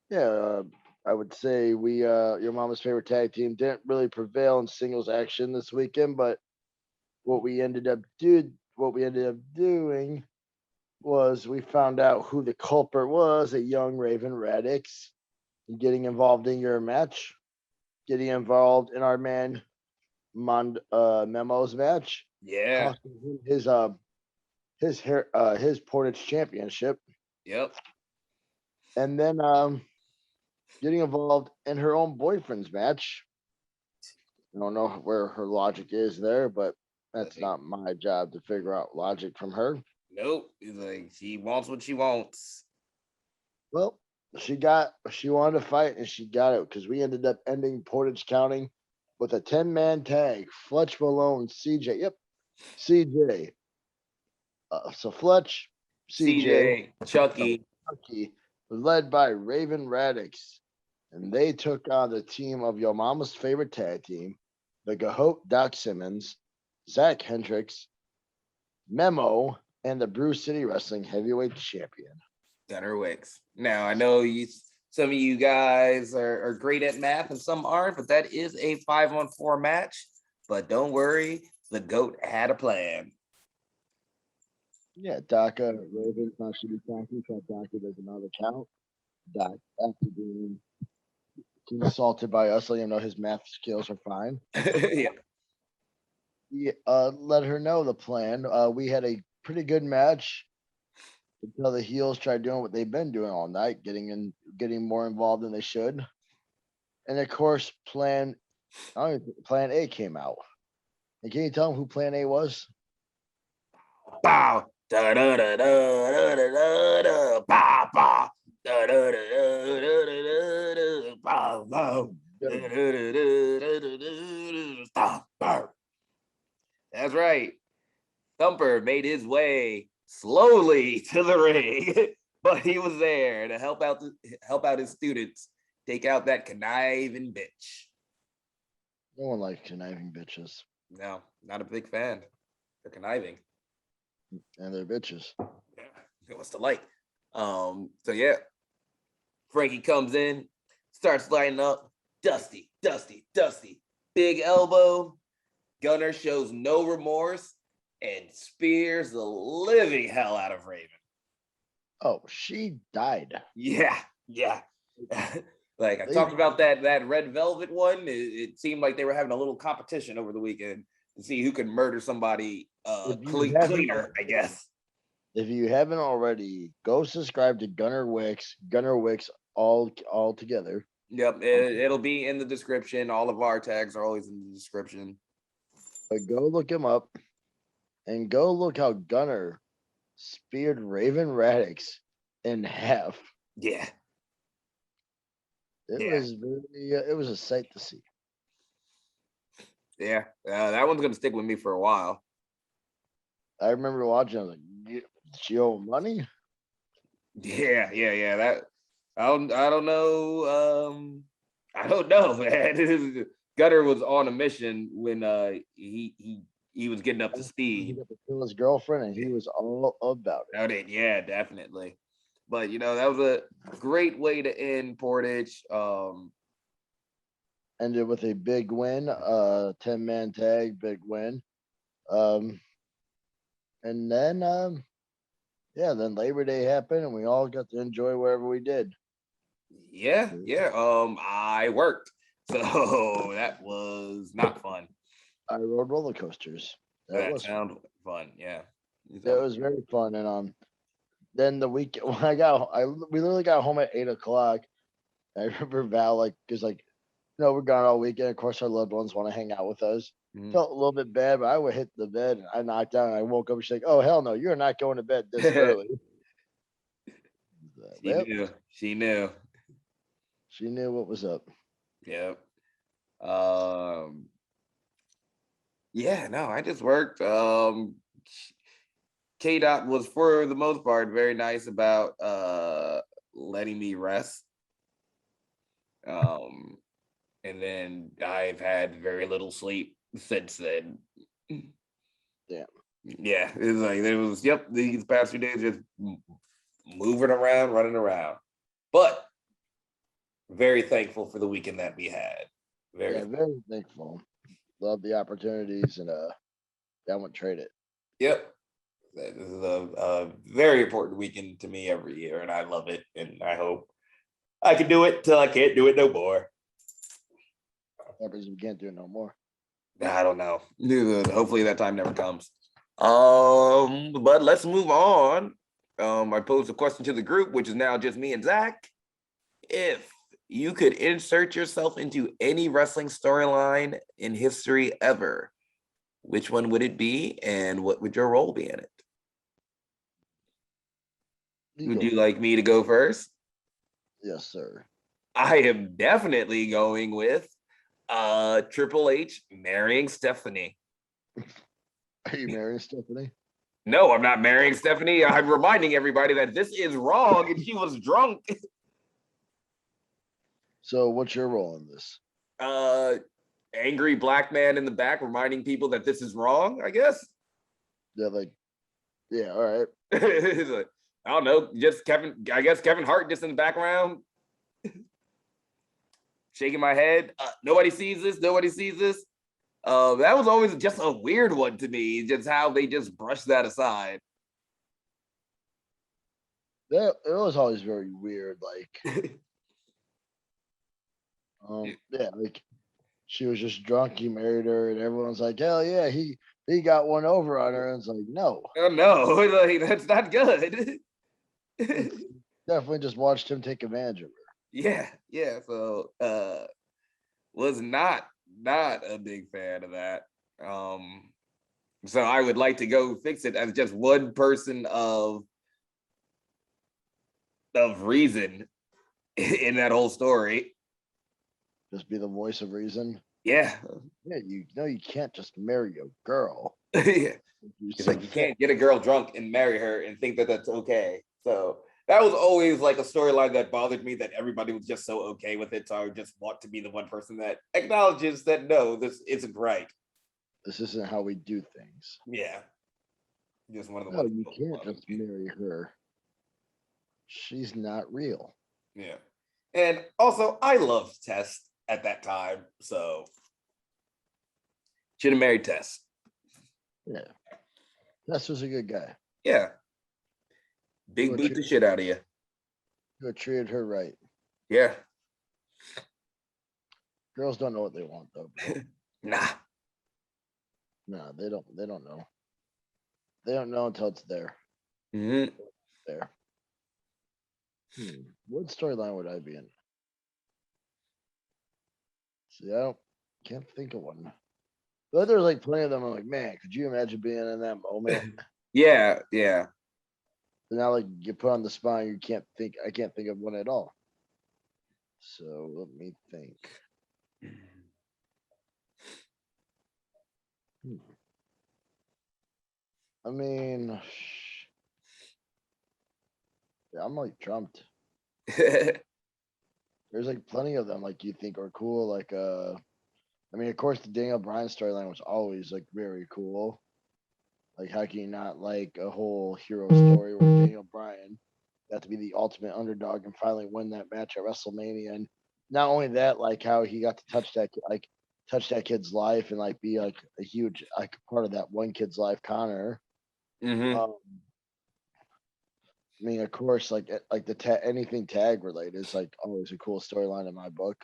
yeah, I would say we Your Mama's Favorite Tag Team didn't really prevail in singles action this weekend, but what we ended up doing was we found out who the culprit was, a young Raven Radix. getting involved in your match, getting involved in our man Memo's match, Yeah. costing him his Portage championship, Yep. and then getting involved in her own boyfriend's match. I don't know where her logic is there, but that's not my job to figure out logic from her. Nope. It's like she wants what she wants. Well, she wanted to fight and she got it because we ended up ending Portage County with a 10-man tag. Fletch Malone, CJ. Yep, CJ. So Fletch, CJ, CJ, Chucky. Kentucky, led by Raven Radix, and they took on the team of your mama's favorite tag team, the Gahote Doc Simmons, Zach Hendricks, Memo, and the Brew City Wrestling Heavyweight Champion. Gunner Wicks. Now I know some of you guys are great at math and some aren't, but that is a 5-on-4 match. But don't worry, the GOAT had a plan. Yeah, Doc Raven's not should be talking because Doc does another count. Doc, after being assaulted by us, letting him know his math skills are fine. Yeah. He let her know the plan. We had a pretty good match until the heels tried doing what they've been doing all night, getting more involved than they should. And of course, Plan A came out. And can you tell them who Plan A was? Bow. Da da da da da da da. Bow bow. Da da da da da da da. Bow bow. Thumper. That's right. Thumper made his way slowly to the ring, but he was there to help out his students take out that conniving bitch. No one likes conniving bitches. No, not a big fan. They're conniving. And they're bitches. Yeah, what's the like? So yeah, Frankie comes in, starts lighting up. Dusty. Big elbow. Gunner shows no remorse and spears the living hell out of Raven. Oh, she died. Yeah. Like I talked about that red velvet one. It seemed like they were having a little competition over the weekend to see who could murder somebody cleaner, I guess. If you haven't already, go subscribe to Gunner Wicks all together. Yep, it'll be in the description. All of our tags are always in the description. But go look him up and go look how Gunner speared Raven Radix in half. Yeah. It was a sight to see. Yeah, that one's gonna stick with me for a while. I remember watching. I was like, "She owe money." Yeah. That I don't know. I don't know, man. Gunner was on a mission when he was getting up to speed. He got to kill his girlfriend, and he was all about it. Yeah, definitely. But that was a great way to end Portage. Ended with a big win, 10-man tag, big win. And then then Labor Day happened and we all got to enjoy wherever we did. Yeah. I worked. So that was not fun. I rode roller coasters. That sounded fun, yeah. It was very fun. And then the weekend when we literally got home at 8:00. I remember Val because we're gone all weekend. Of course, our loved ones want to hang out with us. Mm-hmm. Felt a little bit bad, but I would hit the bed and I knocked out and I woke up and she's like, "Oh hell no, you're not going to bed this early." She knew. She knew what was up. Yep. Yeah, no, I just worked. K-Dot was for the most part very nice about letting me rest. And then I've had very little sleep since then. Yeah, it was these past few days just moving around, running around. But very thankful for the weekend that we had. Very thankful. Love the opportunities and I wouldn't trade it. Yep. This is a very important weekend to me every year, and I love it. And I hope I can do it till I can't do it no more. Happens we can't do it no more. I don't know. Hopefully that time never comes. But let's move on. I posed a question to the group, which is now just me and Zach. If you could insert yourself into any wrestling storyline in history ever, which one would it be, and what would your role be in it? Would you like me to go first? Yes, sir. I am definitely going with Triple H marrying Stephanie. Are you marrying Stephanie? No, I'm not marrying Stephanie. I'm reminding everybody that this is wrong and she was drunk. So what's your role in this? Angry black man in the back reminding people that this is wrong, I guess. Yeah, all right. I don't know, just Kevin Hart just in the background. Shaking my head. Nobody sees this. That was always just a weird one to me, just how they just brushed that aside. It was always very weird. She was just drunk. He married her, and everyone's like, "Hell yeah, he got one over on her." And it's like, no, oh no, that's not good. Definitely just watched him take advantage of her. Yeah. So, was not a big fan of that. So I would like to go fix it as just one person of reason in that whole story. Just be the voice of reason. Yeah. Yeah, you can't just marry a girl. Yeah. It's like you can't get a girl drunk and marry her and think that that's okay. So that was always like a storyline that bothered me, that everybody was just so okay with it. So I would just want to be the one person that acknowledges that no, this isn't right. This isn't how we do things. Yeah. Just one of the No, you can't just marry her. She's not real. Yeah. And also, I loved Tess at that time, so should have married Tess. Yeah. Tess was a good guy. Yeah. Big boot the shit out of you. You treated her right. Yeah. Girls don't know what they want though. Nah, they don't know. They don't know until it's there. Mm-hmm. There. What storyline would I be in? See, can't think of one. But there's like plenty of them. I'm like, man, could you imagine being in that moment? Yeah. And now, like, you put on the spot, I can't think of one at all. So let me think. I mean, yeah, I'm like trumped. There's like plenty of them like you think are cool. Like, I mean, of course, the Daniel Bryan storyline was always like very cool. Like, how can you not like a whole hero story where Daniel Bryan got to be the ultimate underdog and finally win that match at WrestleMania? And not only that, like how he got to touch that kid's life and like be like a huge like part of that one kid's life, Connor. Mm-hmm. I mean, of course, like anything tag related is like always a cool storyline in my book.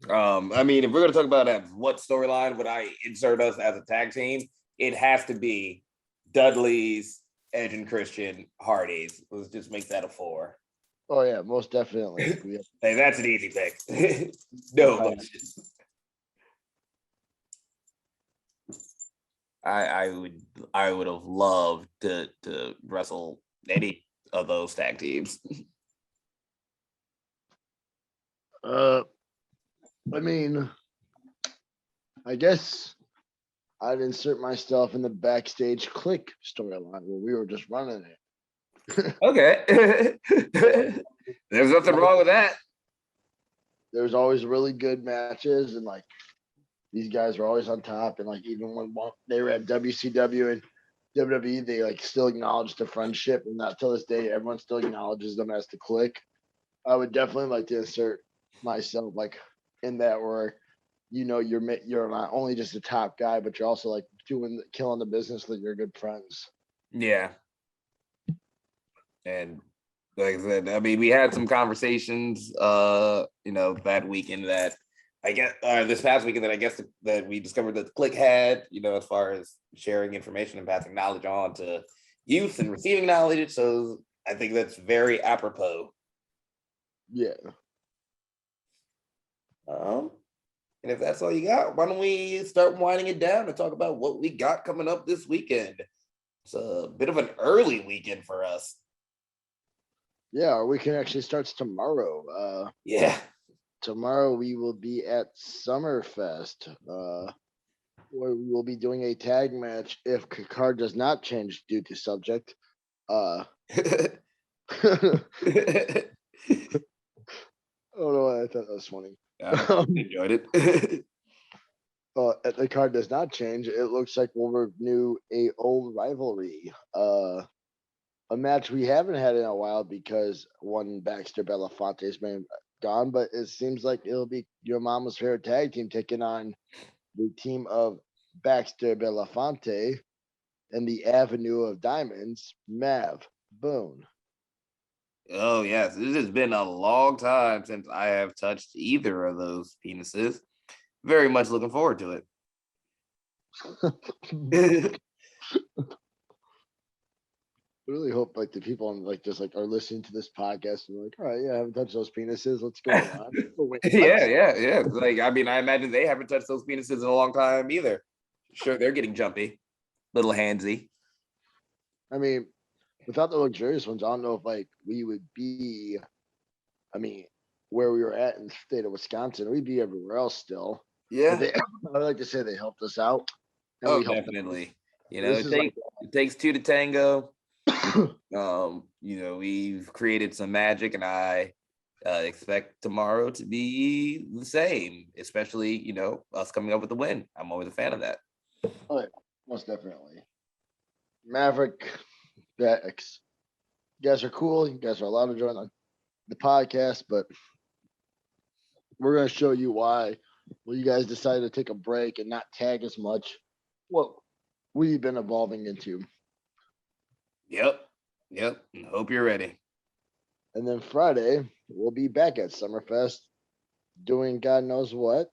I mean, if we're gonna talk about what storyline would I insert us as a tag team, it has to be Dudley's, Edge and Christian, Hardy's. Let's just make that a 4. Oh yeah, most definitely. Hey, that's an easy pick. No question. I would have loved to wrestle any of those tag teams. I mean, I guess I'd insert myself in the backstage click storyline where we were just running it. Okay. There's nothing wrong with that. There's always really good matches, and like these guys are always on top. And like even when they were at WCW and WWE, they like still acknowledged the friendship, and not till this day, everyone still acknowledges them as the click. I would definitely like to insert myself like in that where you're not only just a top guy, but you're also like killing the business with your good friends. Yeah. And like I said, I mean, we had some conversations, that weekend that I guess this past weekend that I guess that we discovered that the Click had, as far as sharing information and passing knowledge on to youth and receiving knowledge. So I think that's very apropos. Yeah. And if that's all you got, why don't we start winding it down and talk about what we got coming up this weekend? It's a bit of an early weekend for us. Yeah, our weekend actually starts tomorrow. Yeah. Tomorrow we will be at Summerfest, where we will be doing a tag match if card does not change due to subject. I don't know why I thought that was funny. I enjoyed it. If the card does not change, it looks like we'll renew a old rivalry. A match we haven't had in a while because one Baxter Belafonte's been gone, but it seems like it'll be your mama's favorite tag team taking on the team of Baxter Belafonte and the Avenue of Diamonds, Mav Boone. Oh, yes. This has been a long time since I have touched either of those penises. Very much looking forward to it. I really hope like the people on are listening to this podcast and like, all right, yeah, I haven't touched those penises. Let's go on. Wait, Yeah. Like, I mean, I imagine they haven't touched those penises in a long time either. Sure, they're getting jumpy, little handsy. I mean, without the luxurious ones, I don't know if we would be. I mean, where we were at in the state of Wisconsin, we'd be everywhere else still. Yeah. I like to say they helped us out. And we definitely. It takes two to tango. We've created some magic, and I expect tomorrow to be the same, especially, us coming up with the win. I'm always a fan of that. Oh, yeah, most definitely. Maverick, Bex. You guys are cool. You guys are allowed to join the podcast, but we're going to show you why you guys decided to take a break and not tag as much what we've been evolving into. Yep. Hope you're ready. And then Friday, we'll be back at Summerfest doing God knows what.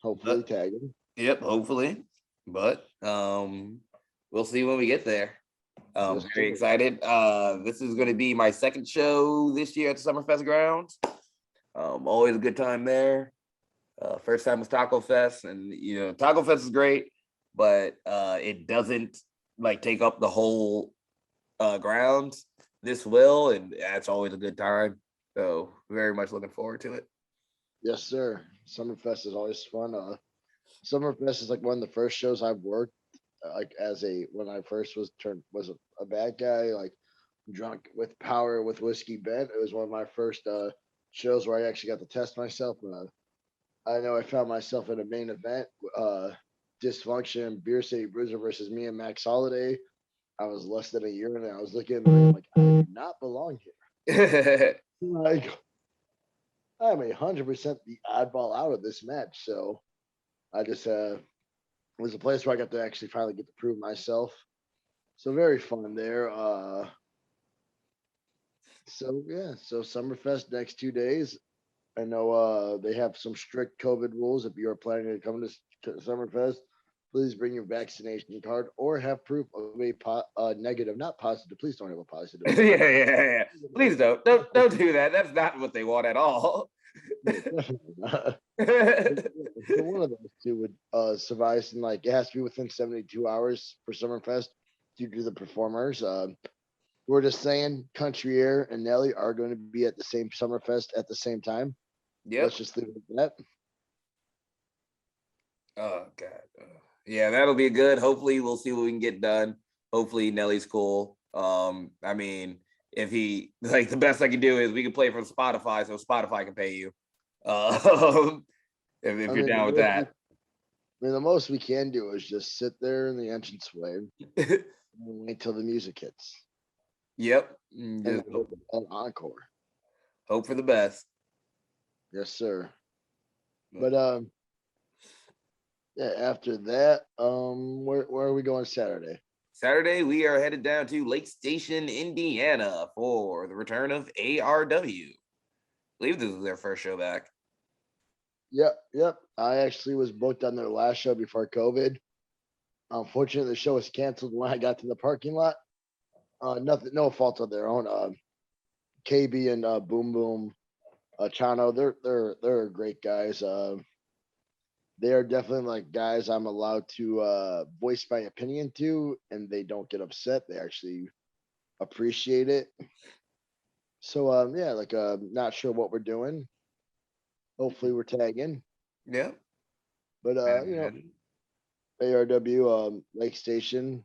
Hopefully tagging. Yep, hopefully. But we'll see when we get there. Very excited. This is going to be my second show this year at the Summerfest grounds. Always a good time there. First time was Taco Fest, and Taco Fest is great, but it doesn't take up the whole grounds. This will, and that's always a good time. So very much looking forward to it. Yes, sir. Summerfest is always fun. Summerfest is one of the first shows I've worked when I first was a bad guy, drunk with power with whiskey bent. It was one of my first shows where I actually got to test myself. I know I found myself in a main event, Dysfunction, Beer City Bruiser versus me and Max Holiday. I was less than a year in, and I was looking like I do not belong here. I'm 100% the oddball out of this match. So I just it was a place where I got to actually finally get to prove myself. So very fun there. So Summerfest next 2 days. I know they have some strict COVID rules. If you are planning to come to Summerfest, please bring your vaccination card or have proof of a negative, not positive. Please don't have a positive. Yeah. Please don't do that. That's not what they want at all. So one of those two would suffice, and it has to be within 72 hours for Summerfest due to the performers. We're just saying Country Air and Nelly are going to be at the same Summerfest at the same time. Yep. Let's just leave it at that. Oh, God. Yeah, that'll be good. Hopefully, we'll see what we can get done. Hopefully, Nelly's cool. I mean, if he, the best I can do is we can play from Spotify so Spotify can pay you. If you're down with that. The most we can do is just sit there in the entranceway and wait till the music hits. Yep. And an encore. Hope for the best. Yes, sir. But yeah, after that, where are we going Saturday? Saturday, we are headed down to Lake Station, Indiana for the return of ARW. I believe this is their first show back. Yep. I actually was booked on their last show before COVID. Unfortunately, the show was canceled when I got to the parking lot. No fault of their own. KB and Boom Boom, Chano, they're great guys. They are definitely like guys I'm allowed to voice my opinion to, and they don't get upset. They actually appreciate it. So not sure what we're doing. Hopefully we're tagging. Yeah. But ARW Lake Station.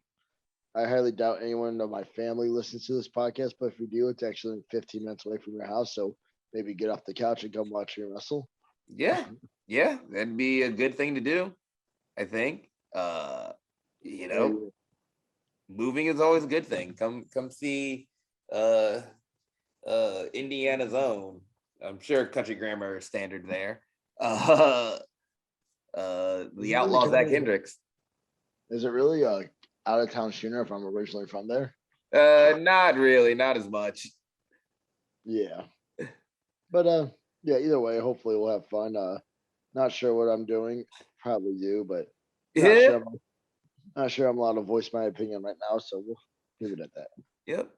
I highly doubt anyone of my family listens to this podcast, but if we do, it's actually 15 minutes away from your house. So maybe get off the couch and come watch me wrestle. Yeah, that'd be a good thing to do, I think. Moving is always a good thing. Come see Indiana's own. I'm sure Country Grammar is standard there. The outlaw Zach Hendricks. Is it really out of town shooter if I'm originally from there? Not really, not as much. Yeah. But either way, hopefully we'll have fun. Not sure what I'm doing. Probably do, but not sure I'm allowed to voice my opinion right now, so we'll leave it at that. Yep.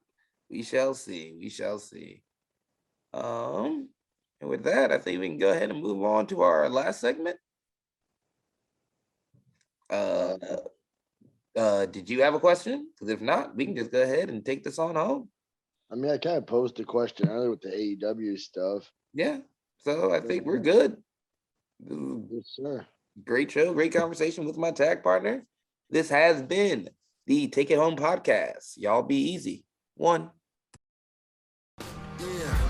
We shall see. And with that, I think we can go ahead and move on to our last segment. Did you have a question? Because if not, we can just go ahead and take this on home. I mean, I kind of posed a question earlier with the AEW stuff. Yeah. So I think we're good. Yes, sir. Great show, great conversation with my tag partner. This has been the Take It Home podcast. Y'all be easy. 1. Yeah.